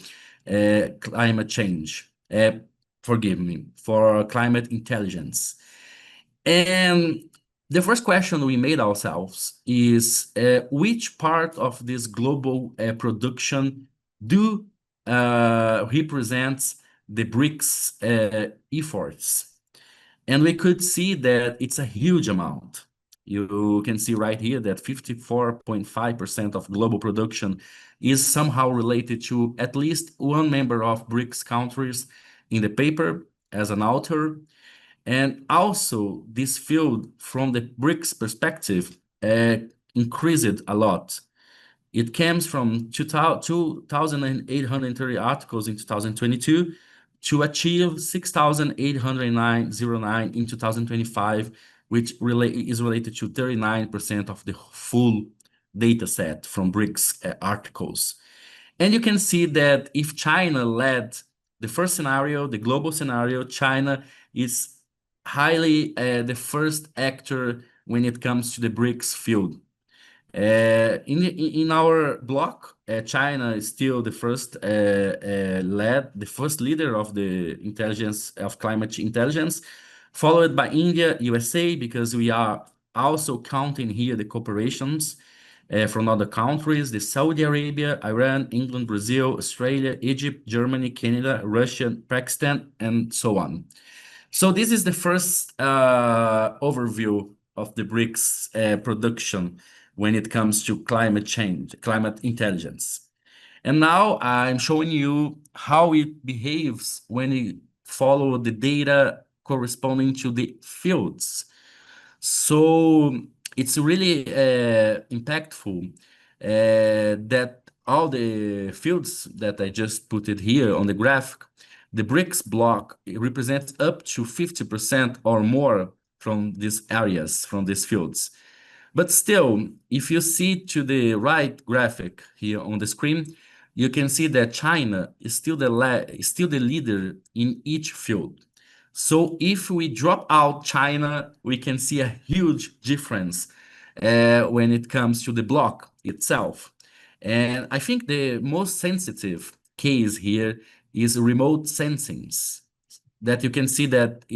climate change. Forgive me, for climate intelligence. And the first question we made ourselves is which part of this global production represents the BRICS efforts? And we could see that it's a huge amount. You can see right here that 54.5% of global production is somehow related to at least one member of BRICS countries in the paper as an author. And also this field from the BRICS perspective increased a lot. It comes from 2,830 articles in 2022 to achieve 6,809 in 2025, which is related to 39% of the full data set from BRICS articles. And you can see that if China led the first scenario, the global scenario, China is highly the first actor when it comes to the BRICS field. In our block, China is still the first leader of the intelligence of climate intelligence, followed by India, USA, because we are also counting here the cooperations from other countries, the Saudi Arabia, Iran, England, Brazil, Australia, Egypt, Germany, Canada, Russia, Pakistan, and so on. So this is the first overview of the BRICS production when it comes to climate change, climate intelligence. And now I'm showing you how it behaves when you follow the data corresponding to the fields. So it's really impactful that all the fields that I just put it here on the graph, the BRICS block represents up to 50% or more from these areas, from these fields. But still, if you see to the right graphic here on the screen, you can see that China is still the leader in each field. So if we drop out China, we can see a huge difference when it comes to the block itself. And I think the most sensitive case here is remote sensing, that you can see that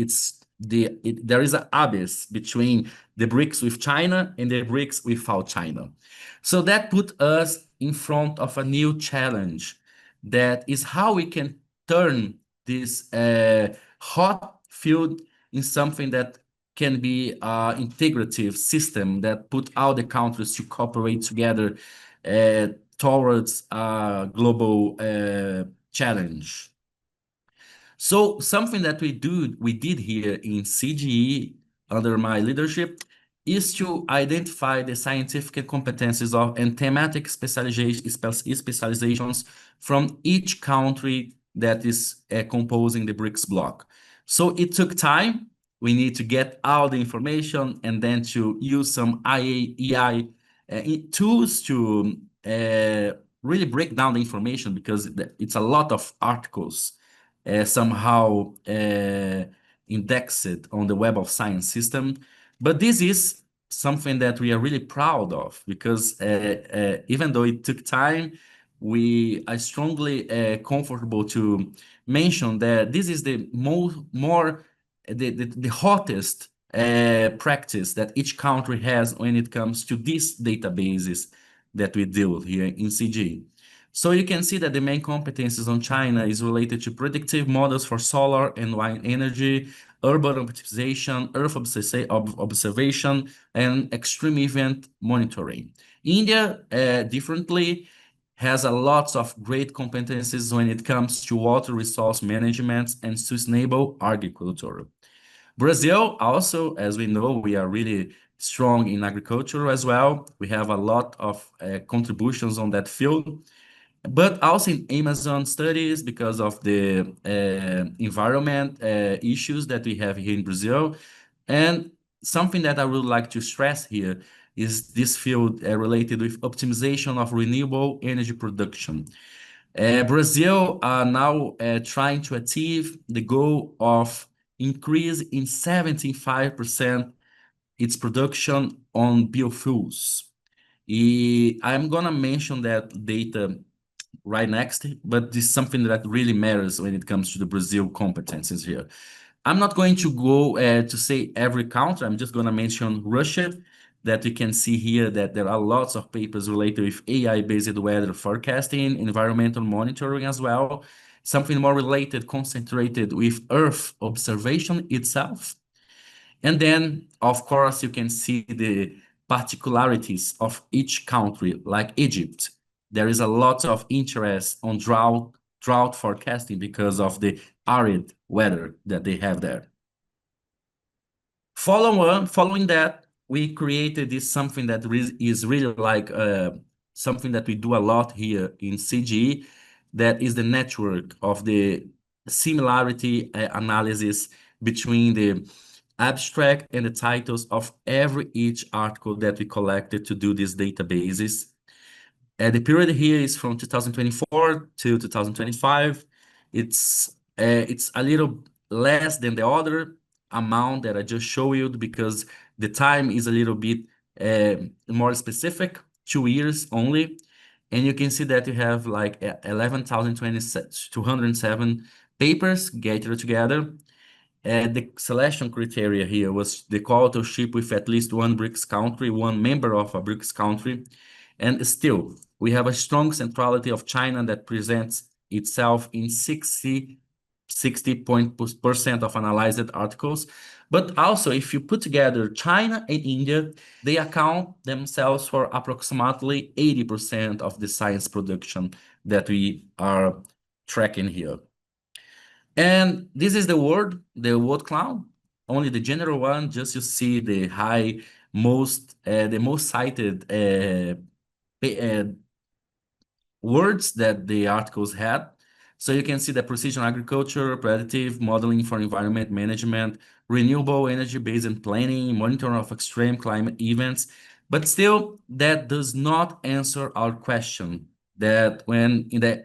there is an abyss between the BRICS with China and the BRICS without China. So that put us in front of a new challenge, that is how we can turn this hot field in something that can be an integrative system that put all the countries to cooperate together towards a global challenge. So something that we did here in CGE under my leadership is to identify the scientific competencies of and thematic specializations from each country that is composing the BRICS bloc. So it took time. We need to get all the information and then to use some AI tools to really break down the information, because it's a lot of articles somehow indexed on the Web of Science system. But this is something that we are really proud of, because even though it took time, we are strongly comfortable to mention that this is the the hottest practice that each country has when it comes to these databases that we deal here in CG. So you can see that the main competencies on China is related to predictive models for solar and wind energy, urban optimization, Earth observation, and extreme event monitoring. India, differently, has a lot of great competencies when it comes to water resource management and sustainable agriculture. Brazil also, as we know, we are really strong in agriculture as well. We have a lot of contributions on that field, but also in Amazon studies because of the environment issues that we have here in Brazil. And something that I would like to stress here is this field related with optimization of renewable energy production. Brazil are now trying to achieve the goal of increase in 75% its production on biofuels. I'm gonna mention that data right next, but this is something that really matters when it comes to the Brazil competencies here. I'm not going to go to say every country. I'm just going to mention Russia, that you can see here that there are lots of papers related with AI-based weather forecasting, environmental monitoring as well, something more related, concentrated with Earth observation itself. And then, of course, you can see the particularities of each country, like Egypt. There is a lot of interest on drought forecasting because of the arid weather that they have there. Following that, we created this something that is really like something that we do a lot here in CGE, that is the network of the similarity analysis between the abstract and the titles of each article that we collected to do these databases. The period here is from 2024 to 2025. It's a little less than the other amount that I just showed you, because the time is a little bit more specific, 2 years only. And you can see that you have like 11,207 papers gathered together. The selection criteria here was the co-authorship with at least one BRICS country, one member of a BRICS country. And still, we have a strong centrality of China that presents itself in 60% of analyzed articles. But also, if you put together China and India, they account themselves for approximately 80% of the science production that we are tracking here. And this is the word cloud, only the general one, just you see the most cited words that the articles had. So you can see the precision agriculture, predictive modeling for environment management, renewable energy-based planning, monitoring of extreme climate events. But still, that does not answer our question that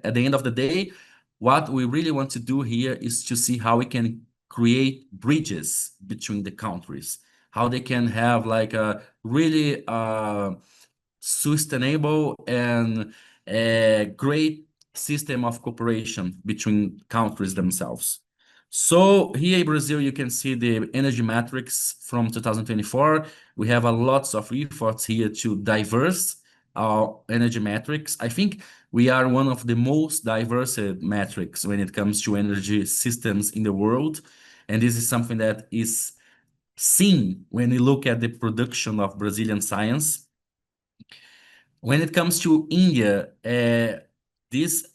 at the end of the day, what we really want to do here is to see how we can create bridges between the countries, how they can have like a really sustainable and a great system of cooperation between countries themselves. So here in Brazil, you can see the energy matrix from 2024. We have a lots of efforts here to diverse our energy matrix. I think we are one of the most diverse metrics when it comes to energy systems in the world. And this is something that is seen when you look at the production of Brazilian science. When it comes to India, this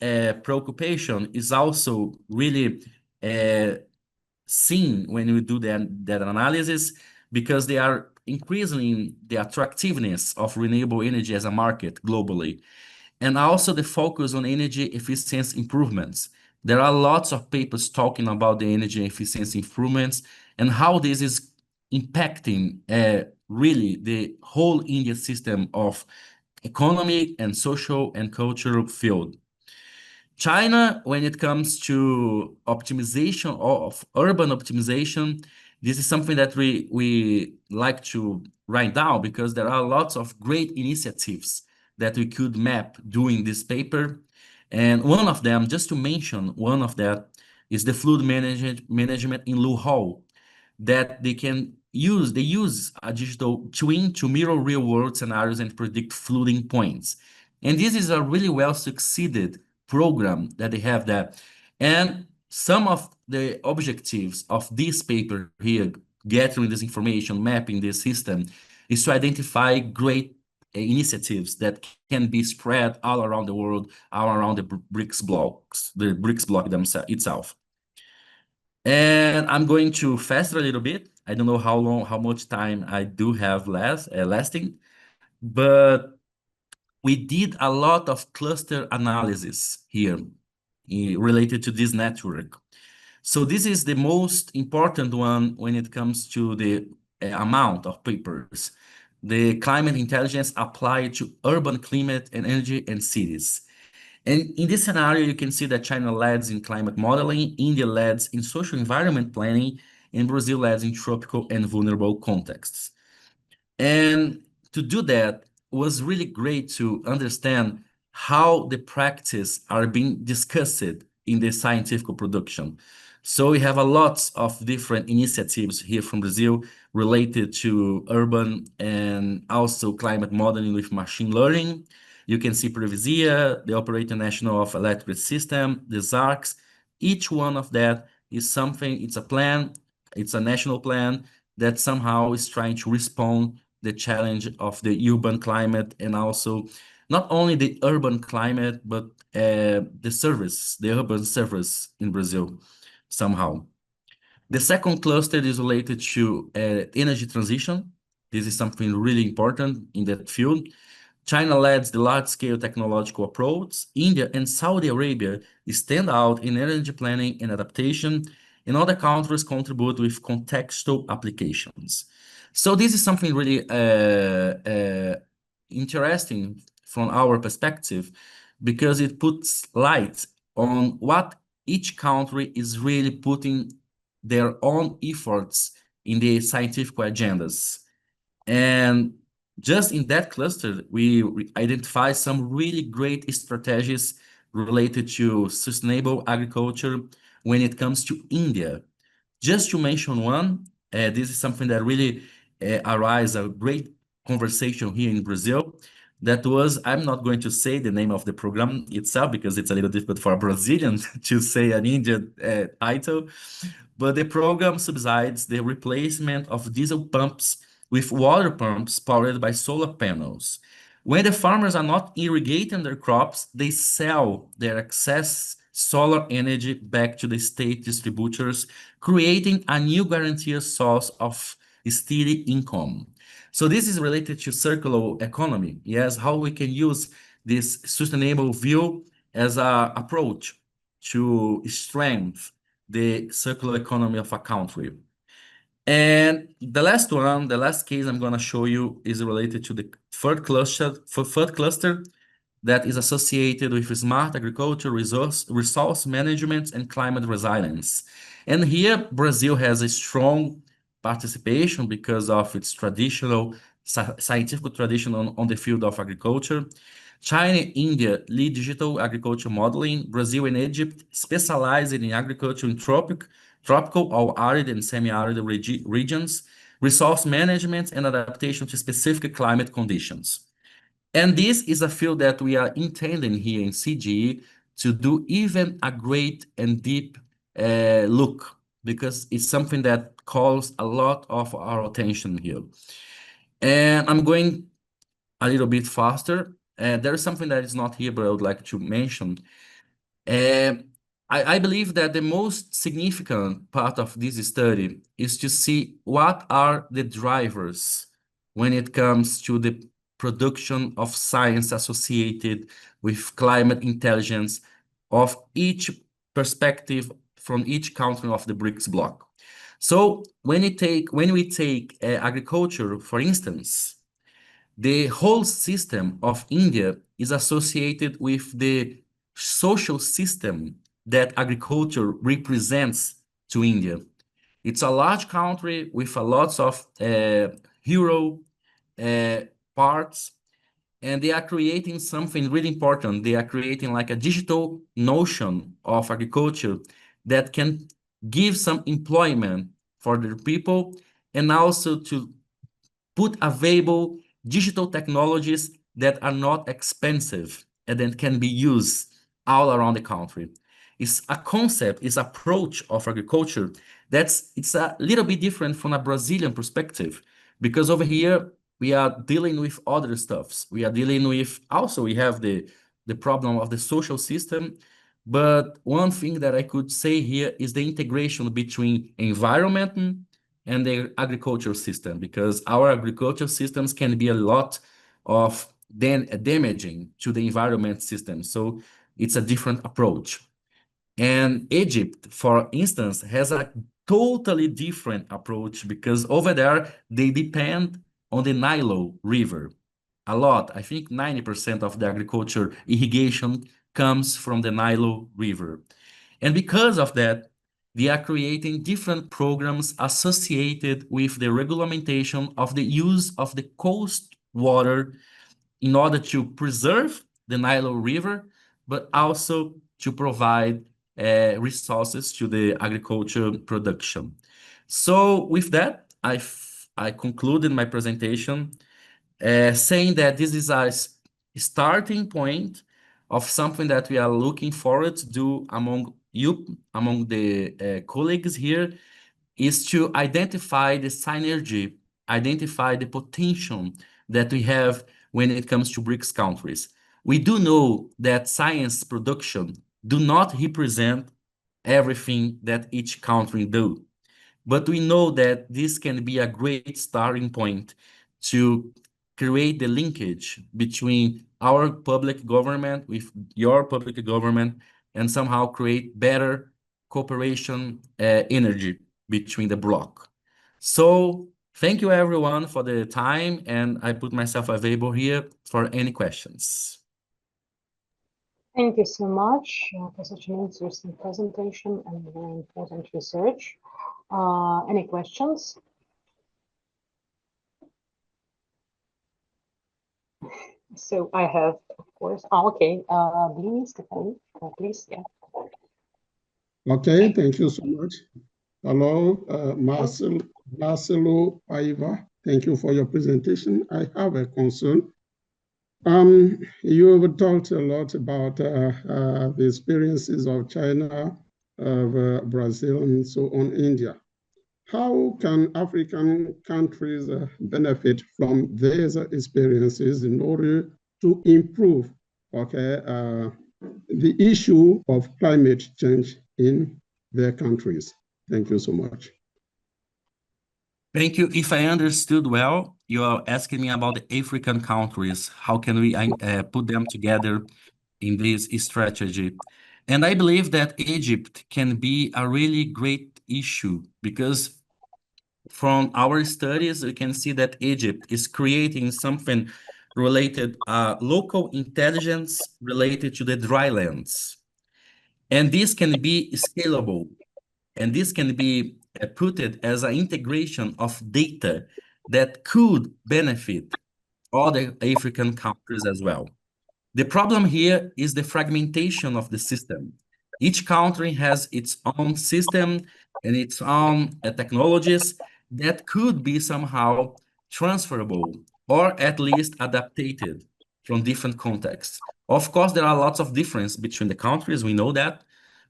preoccupation is also really seen when we do that analysis, because they are increasing the attractiveness of renewable energy as a market globally, and also the focus on energy efficiency improvements. There are lots of papers talking about the energy efficiency improvements and how this is impacting really the whole India system of economic and social and cultural field. China, when it comes to optimization of urban optimization, this is something that we like to write down, because there are lots of great initiatives that we could map doing this paper. And one of them, just to mention one of that, is the fluid management in Luhol, that they use a digital twin to mirror real world scenarios and predict flooding points. And this is a really well succeeded program that they have there. And some of the objectives of this paper here, gathering this information, mapping this system, is to identify great initiatives that can be spread all around the world, all around the BRICS blocks, the BRICS block itself. And I'm going to faster a little bit. I don't know how much time I do have lasting, but we did a lot of cluster analysis here related to this network. So this is the most important one when it comes to the amount of papers. The climate intelligence applied to urban climate and energy and cities. And in this scenario, you can see that China leads in climate modeling, India leads in social environment planning, and Brazil leads in tropical and vulnerable contexts. And to do that was really great to understand how the practice are being discussed in the scientific production. So we have a lot of different initiatives here from Brazil related to urban and also climate modeling with machine learning. You can see Previsia, the Operator National of Electric System, the ZARCs. Each one of that is something, it's a plan, it's a national plan that somehow is trying to respond the challenge of the urban climate, and also not only the urban climate, but the urban service in Brazil somehow. The second cluster is related to energy transition. This is something really important in that field. China leads the large-scale technological approach. India and Saudi Arabia stand out in energy planning and adaptation, and other countries contribute with contextual applications. So this is something really interesting from our perspective, because it puts light on what each country is really putting their own efforts in the scientific agendas. And Just in that cluster, we identify some really great strategies related to sustainable agriculture when it comes to India. Just to mention one, this is something that really arise a great conversation here in Brazil. That was, I'm not going to say the name of the program itself because it's a little difficult for a Brazilian to say an Indian title, but the program subsidies the replacement of diesel pumps with water pumps powered by solar panels. When the farmers are not irrigating their crops, they sell their excess solar energy back to the state distributors, creating a new guaranteed source of steady income. So this is related to circular economy. Yes, how we can use this sustainable view as an approach to strengthen the circular economy of a country. And the last one, the last case I'm going to show you is related to the third cluster that is associated with smart agriculture, resource management, and climate resilience. And here, Brazil has a strong participation because of its traditional scientific tradition on the field of agriculture. China and India lead digital agriculture modeling. Brazil and Egypt specialize in agriculture in tropical or arid and semi-arid regions, resource management, and adaptation to specific climate conditions. And this is a field that we are intending here in CGE to do even a great and deep look, because it's something that calls a lot of our attention here. And I'm going a little bit faster. There is something that is not here, but I would like to mention. I believe that the most significant part of this study is to see what are the drivers when it comes to the production of science associated with climate intelligence of each perspective from each country of the BRICS bloc. So when we take agriculture, for instance, the whole system of India is associated with the social system that agriculture represents to India. It's a large country with a lots of hero parts, and they are creating something really important. They are creating like a digital notion of agriculture that can give some employment for the people and also to put available digital technologies that are not expensive and that can be used all around the country. It's a concept, it's approach of agriculture it's a little bit different from a Brazilian perspective, because over here we are dealing with other stuffs. We are dealing with also we have the problem of the social system. But one thing that I could say here is the integration between environment and the agricultural system, because our agricultural systems can be a lot of damaging to the environment system. So it's a different approach. And Egypt, for instance, has a totally different approach, because over there they depend on the Nile River a lot. I think 90% of the agriculture irrigation comes from the Nile River. And because of that, they are creating different programs associated with the regulation of the use of the coast water in order to preserve the Nile River, but also to provide resources to the agriculture production. So with that, I concluded my presentation saying that this is a starting point of something that we are looking forward to do among the colleagues here, is to identify the synergy, identify the potential that we have when it comes to BRICS countries. We do know that science production do not represent everything that each country do, but we know that this can be a great starting point to create the linkage between our public government with your public government and somehow create better cooperation energy between the bloc. So thank you everyone for the time, and I put myself available here for any questions. Thank you so much for such an interesting presentation and very important research. Any questions? So I have, of course, okay, Blini, Stephanie, please, yeah. Okay, thank you so much. Hello, Marcelo, Paiva. Thank you for your presentation. I have a concern. You have talked a lot about the experiences of China, of Brazil, and so on, India. How can African countries benefit from these experiences in order to improve, okay, the issue of climate change in their countries? Thank you so much. Thank you. If I understood well, you are asking me about the African countries. How can we put them together in this strategy? And I believe that Egypt can be a really great issue because from our studies, we can see that Egypt is creating something related, local intelligence related to the drylands. And this can be scalable. And this can be put as an integration of data that could benefit other African countries as well. The problem here is the fragmentation of the system. Each country has its own system and its own technologies that could be somehow transferable or at least adapted from different contexts. Of course, there are lots of difference between the countries, we know that,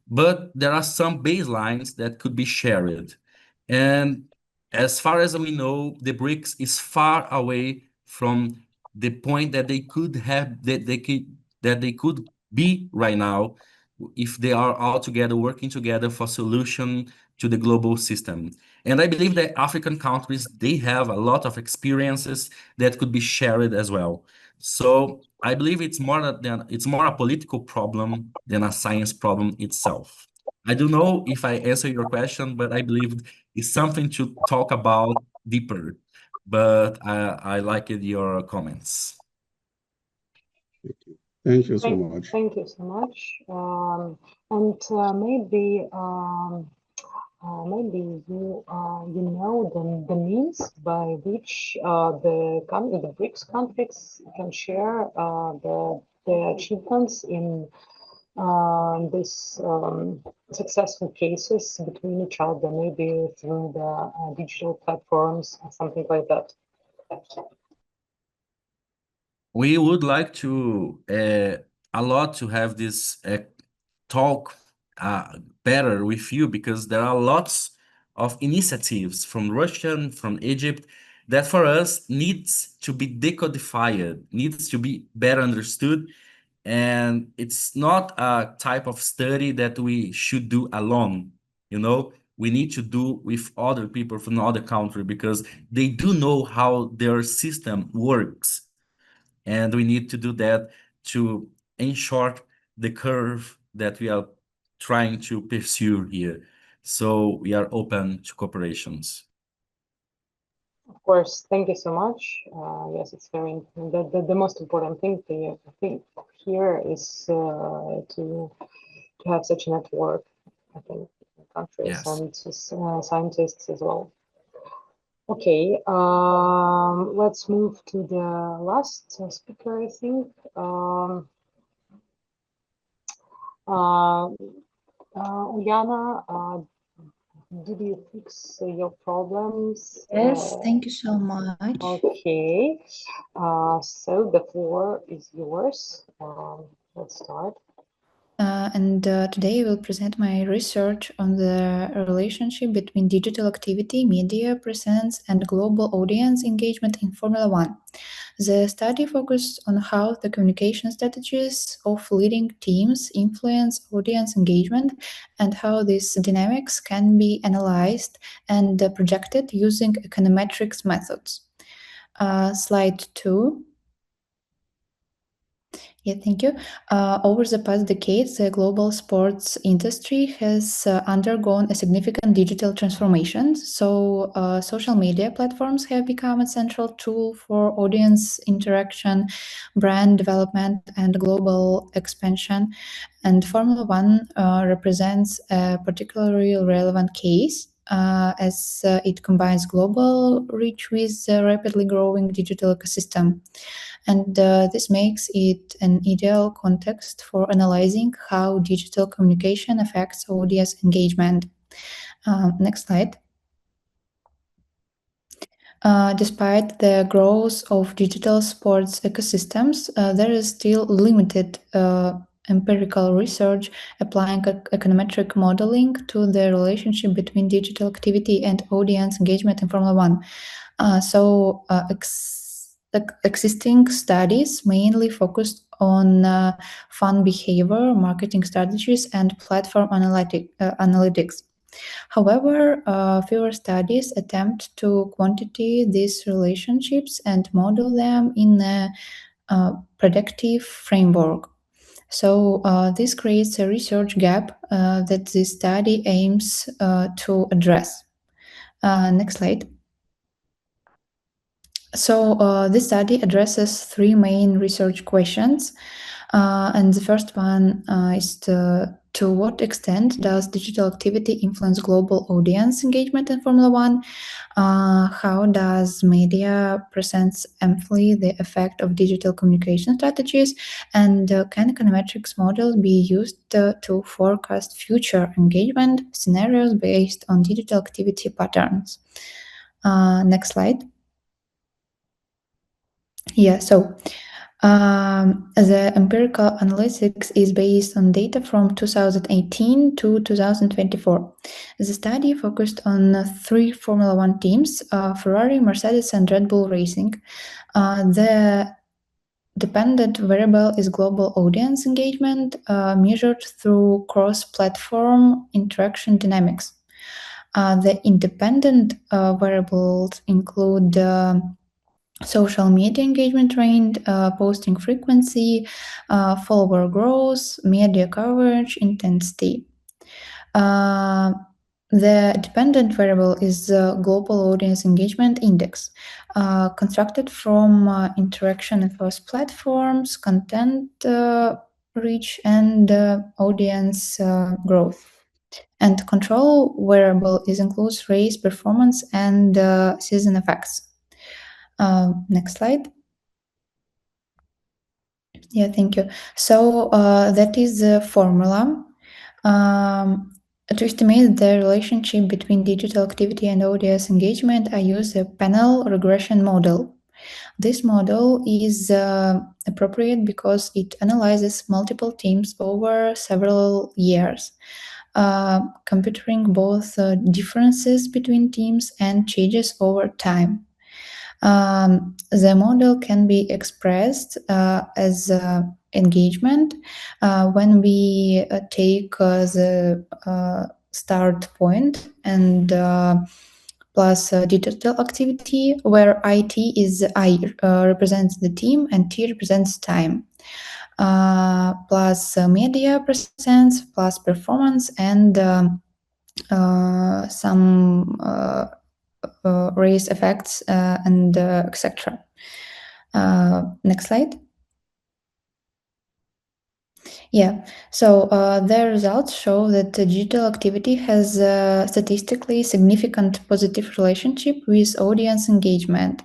but there are some baselines that could be shared. And as far as we know, the BRICS is far away from the point that they could have, that they could be right now if they are all together working together for solution to the global system. And I believe that African countries, they have a lot of experiences that could be shared as well. So I believe it's more a political problem than a science problem itself. I don't know if I answer your question, but I believe it's something to talk about deeper. But I liked your comments. Thank you so much. Thank you so much. And maybe you know the means by which the BRICS countries can share the achievements in these successful cases between each other, maybe through the digital platforms or something like that. We would like to a lot to have this talk better with you because there are lots of initiatives from Russia, from Egypt, that for us needs to be decodified, needs to be better understood. And it's not a type of study that we should do alone, you know? We need to do with other people from other country because they do know how their system works. And we need to do that to ensure the curve that we are trying to pursue here. So we are open to cooperations. Of course, thank you so much. Yes, it's very important. The most important thing I think here is to have such a network, I think, in countries Yes. and scientists as well. Okay, let's move to the last speaker, I think. Uliana, did you fix your problems? Yes, thank you so much. Okay, so the floor is yours. Let's start. Today I will present my research on the relationship between digital activity, media presence, and global audience engagement in Formula One. The study focused on how the communication strategies of leading teams influence audience engagement and how these dynamics can be analyzed and projected using econometrics methods. Slide 2. Yeah, thank you. Over the past decades, the global sports industry has undergone a significant digital transformation. So social media platforms have become a central tool for audience interaction, brand development, and global expansion. And Formula One represents a particularly relevant case as it combines global reach with a rapidly growing digital ecosystem. and this makes it an ideal context for analyzing how digital communication affects audience engagement. Next slide. Despite the growth of digital sports ecosystems, there is still limited empirical research applying econometric modeling to the relationship between digital activity and audience engagement in Formula One. Existing studies mainly focused on fan behavior, marketing strategies, and platform analytics. However, fewer studies attempt to quantitate these relationships and model them in a predictive framework. So this creates a research gap that this study aims to address. Next slide. So this study addresses three main research questions. And the first one is to what extent does digital activity influence global audience engagement in Formula One? How does media present amply the effect of digital communication strategies? And can econometrics models be used to forecast future engagement scenarios based on digital activity patterns? Next slide. Yeah, so the empirical analytics is based on data from 2018 to 2024. The study focused on three Formula One teams, Ferrari, Mercedes, and Red Bull Racing. The dependent variable is global audience engagement measured through cross-platform interaction dynamics. The independent variables include social media engagement rate, posting frequency, follower growth, media coverage, intensity. The dependent variable is the Global Audience Engagement Index, constructed from interaction across platforms, content reach, and audience growth. And control variable includes race performance and season effects. Next slide. Yeah, thank you. So that is the formula. To estimate the relationship between digital activity and audience engagement, I use a panel regression model. This model is appropriate because it analyzes multiple teams over several years, computing both differences between teams and changes over time. The model can be expressed as engagement when we take the start point and plus digital activity, where IT is I represents the team and T represents time, plus media presence, plus performance, and some race effects and etc. Next slide. Yeah, so the results show that digital activity has a statistically significant positive relationship with audience engagement.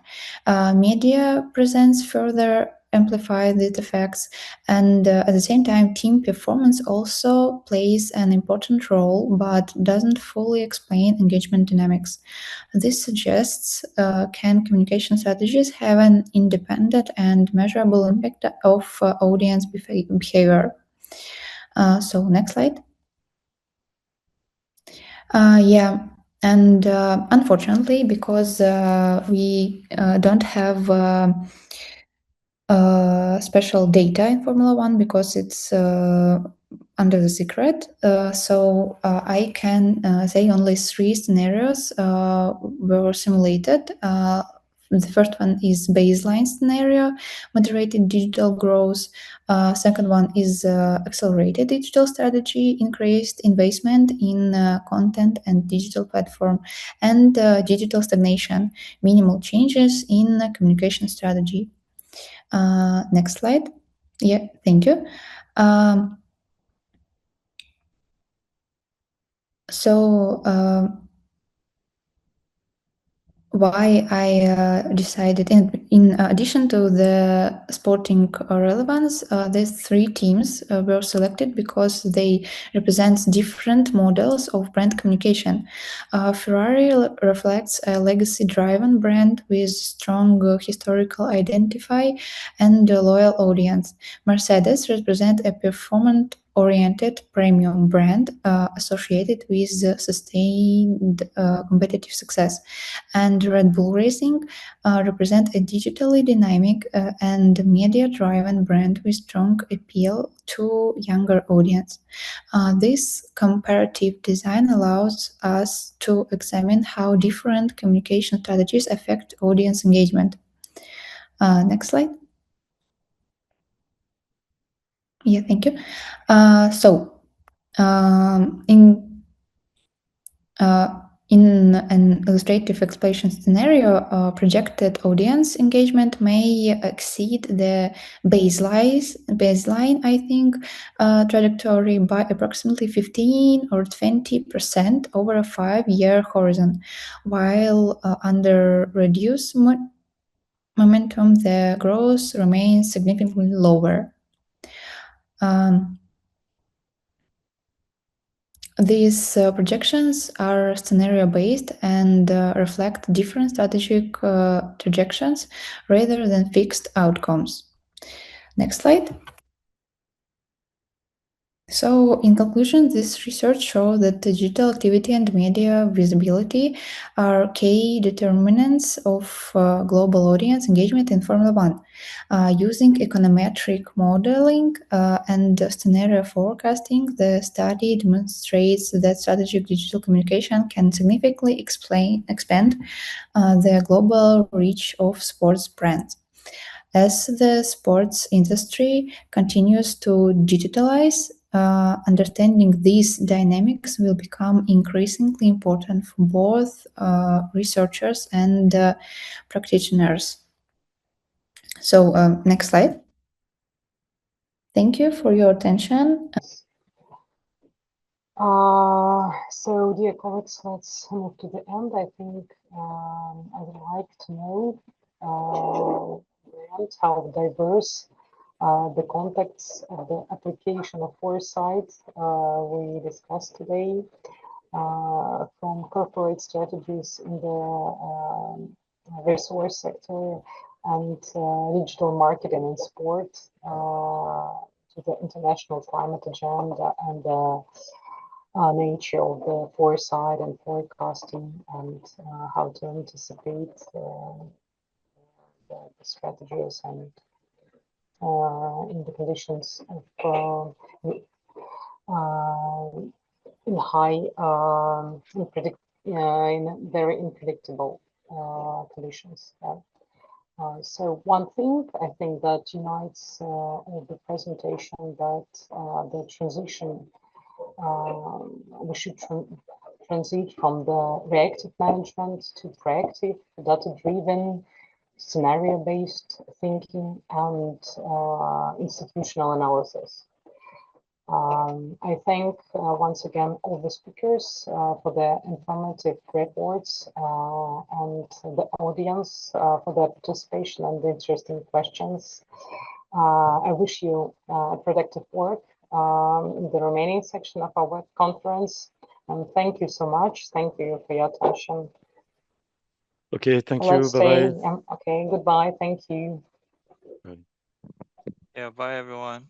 Media presence further amplify these effects, and at the same time, team performance also plays an important role, but doesn't fully explain engagement dynamics. This suggests can communication strategies have an independent and measurable impact of audience behavior? So next slide. Yeah, and unfortunately, because we don't have special data in Formula One, because it's under the secret, so I can say only three scenarios were simulated. The first one is baseline scenario, moderated digital growth. Second one is accelerated digital strategy, increased investment in content and digital platform, and digital stagnation, minimal changes in communication strategy. Next slide. Yeah, thank you. So why I decided, in addition to the sporting relevance, these three teams were selected because they represent different models of brand communication. Ferrari reflects a legacy-driven brand with strong historical identity and a loyal audience. Mercedes represents a performance-oriented premium brand associated with sustained competitive success. And Red Bull Racing represent a digitally dynamic and media-driven brand with strong appeal to younger audience. This comparative design allows us to examine how different communication strategies affect audience engagement. Next slide. Yeah, thank you. In an illustrative explanation scenario, projected audience engagement may exceed the baseline, I think, trajectory by approximately 15 or 20% over a 5-year horizon, while under reduced momentum, the growth remains significantly lower. These projections are scenario-based and reflect different strategic trajectories rather than fixed outcomes. Next slide. So, in conclusion, this research shows that digital activity and media visibility are key determinants of global audience engagement in Formula One. Using econometric modeling and scenario forecasting, the study demonstrates that strategic digital communication can significantly expand the global reach of sports brands. As the sports industry continues to digitalize, understanding these dynamics will become increasingly important for both researchers and practitioners. So, next slide. Thank you for your attention. So, dear colleagues, let's move to the end. I think I would like to know how diverse the context of the application of foresight we discussed today, from corporate strategies in the resource sector and digital marketing and sport to the international climate agenda and the nature of the foresight and forecasting and how to anticipate the strategies and in the conditions of in high in very unpredictable conditions. So one thing I think that unites all the presentation that the transition we should transit from the reactive management to proactive, data-driven, scenario-based thinking and institutional analysis. I thank once again all the speakers for their informative reports and the audience for their participation and the interesting questions. I wish you productive work in the remaining section of our web conference. And thank you so much. Thank you for your attention. Okay, thank you. Bye-bye. Okay, goodbye. Thank you. Yeah, bye everyone.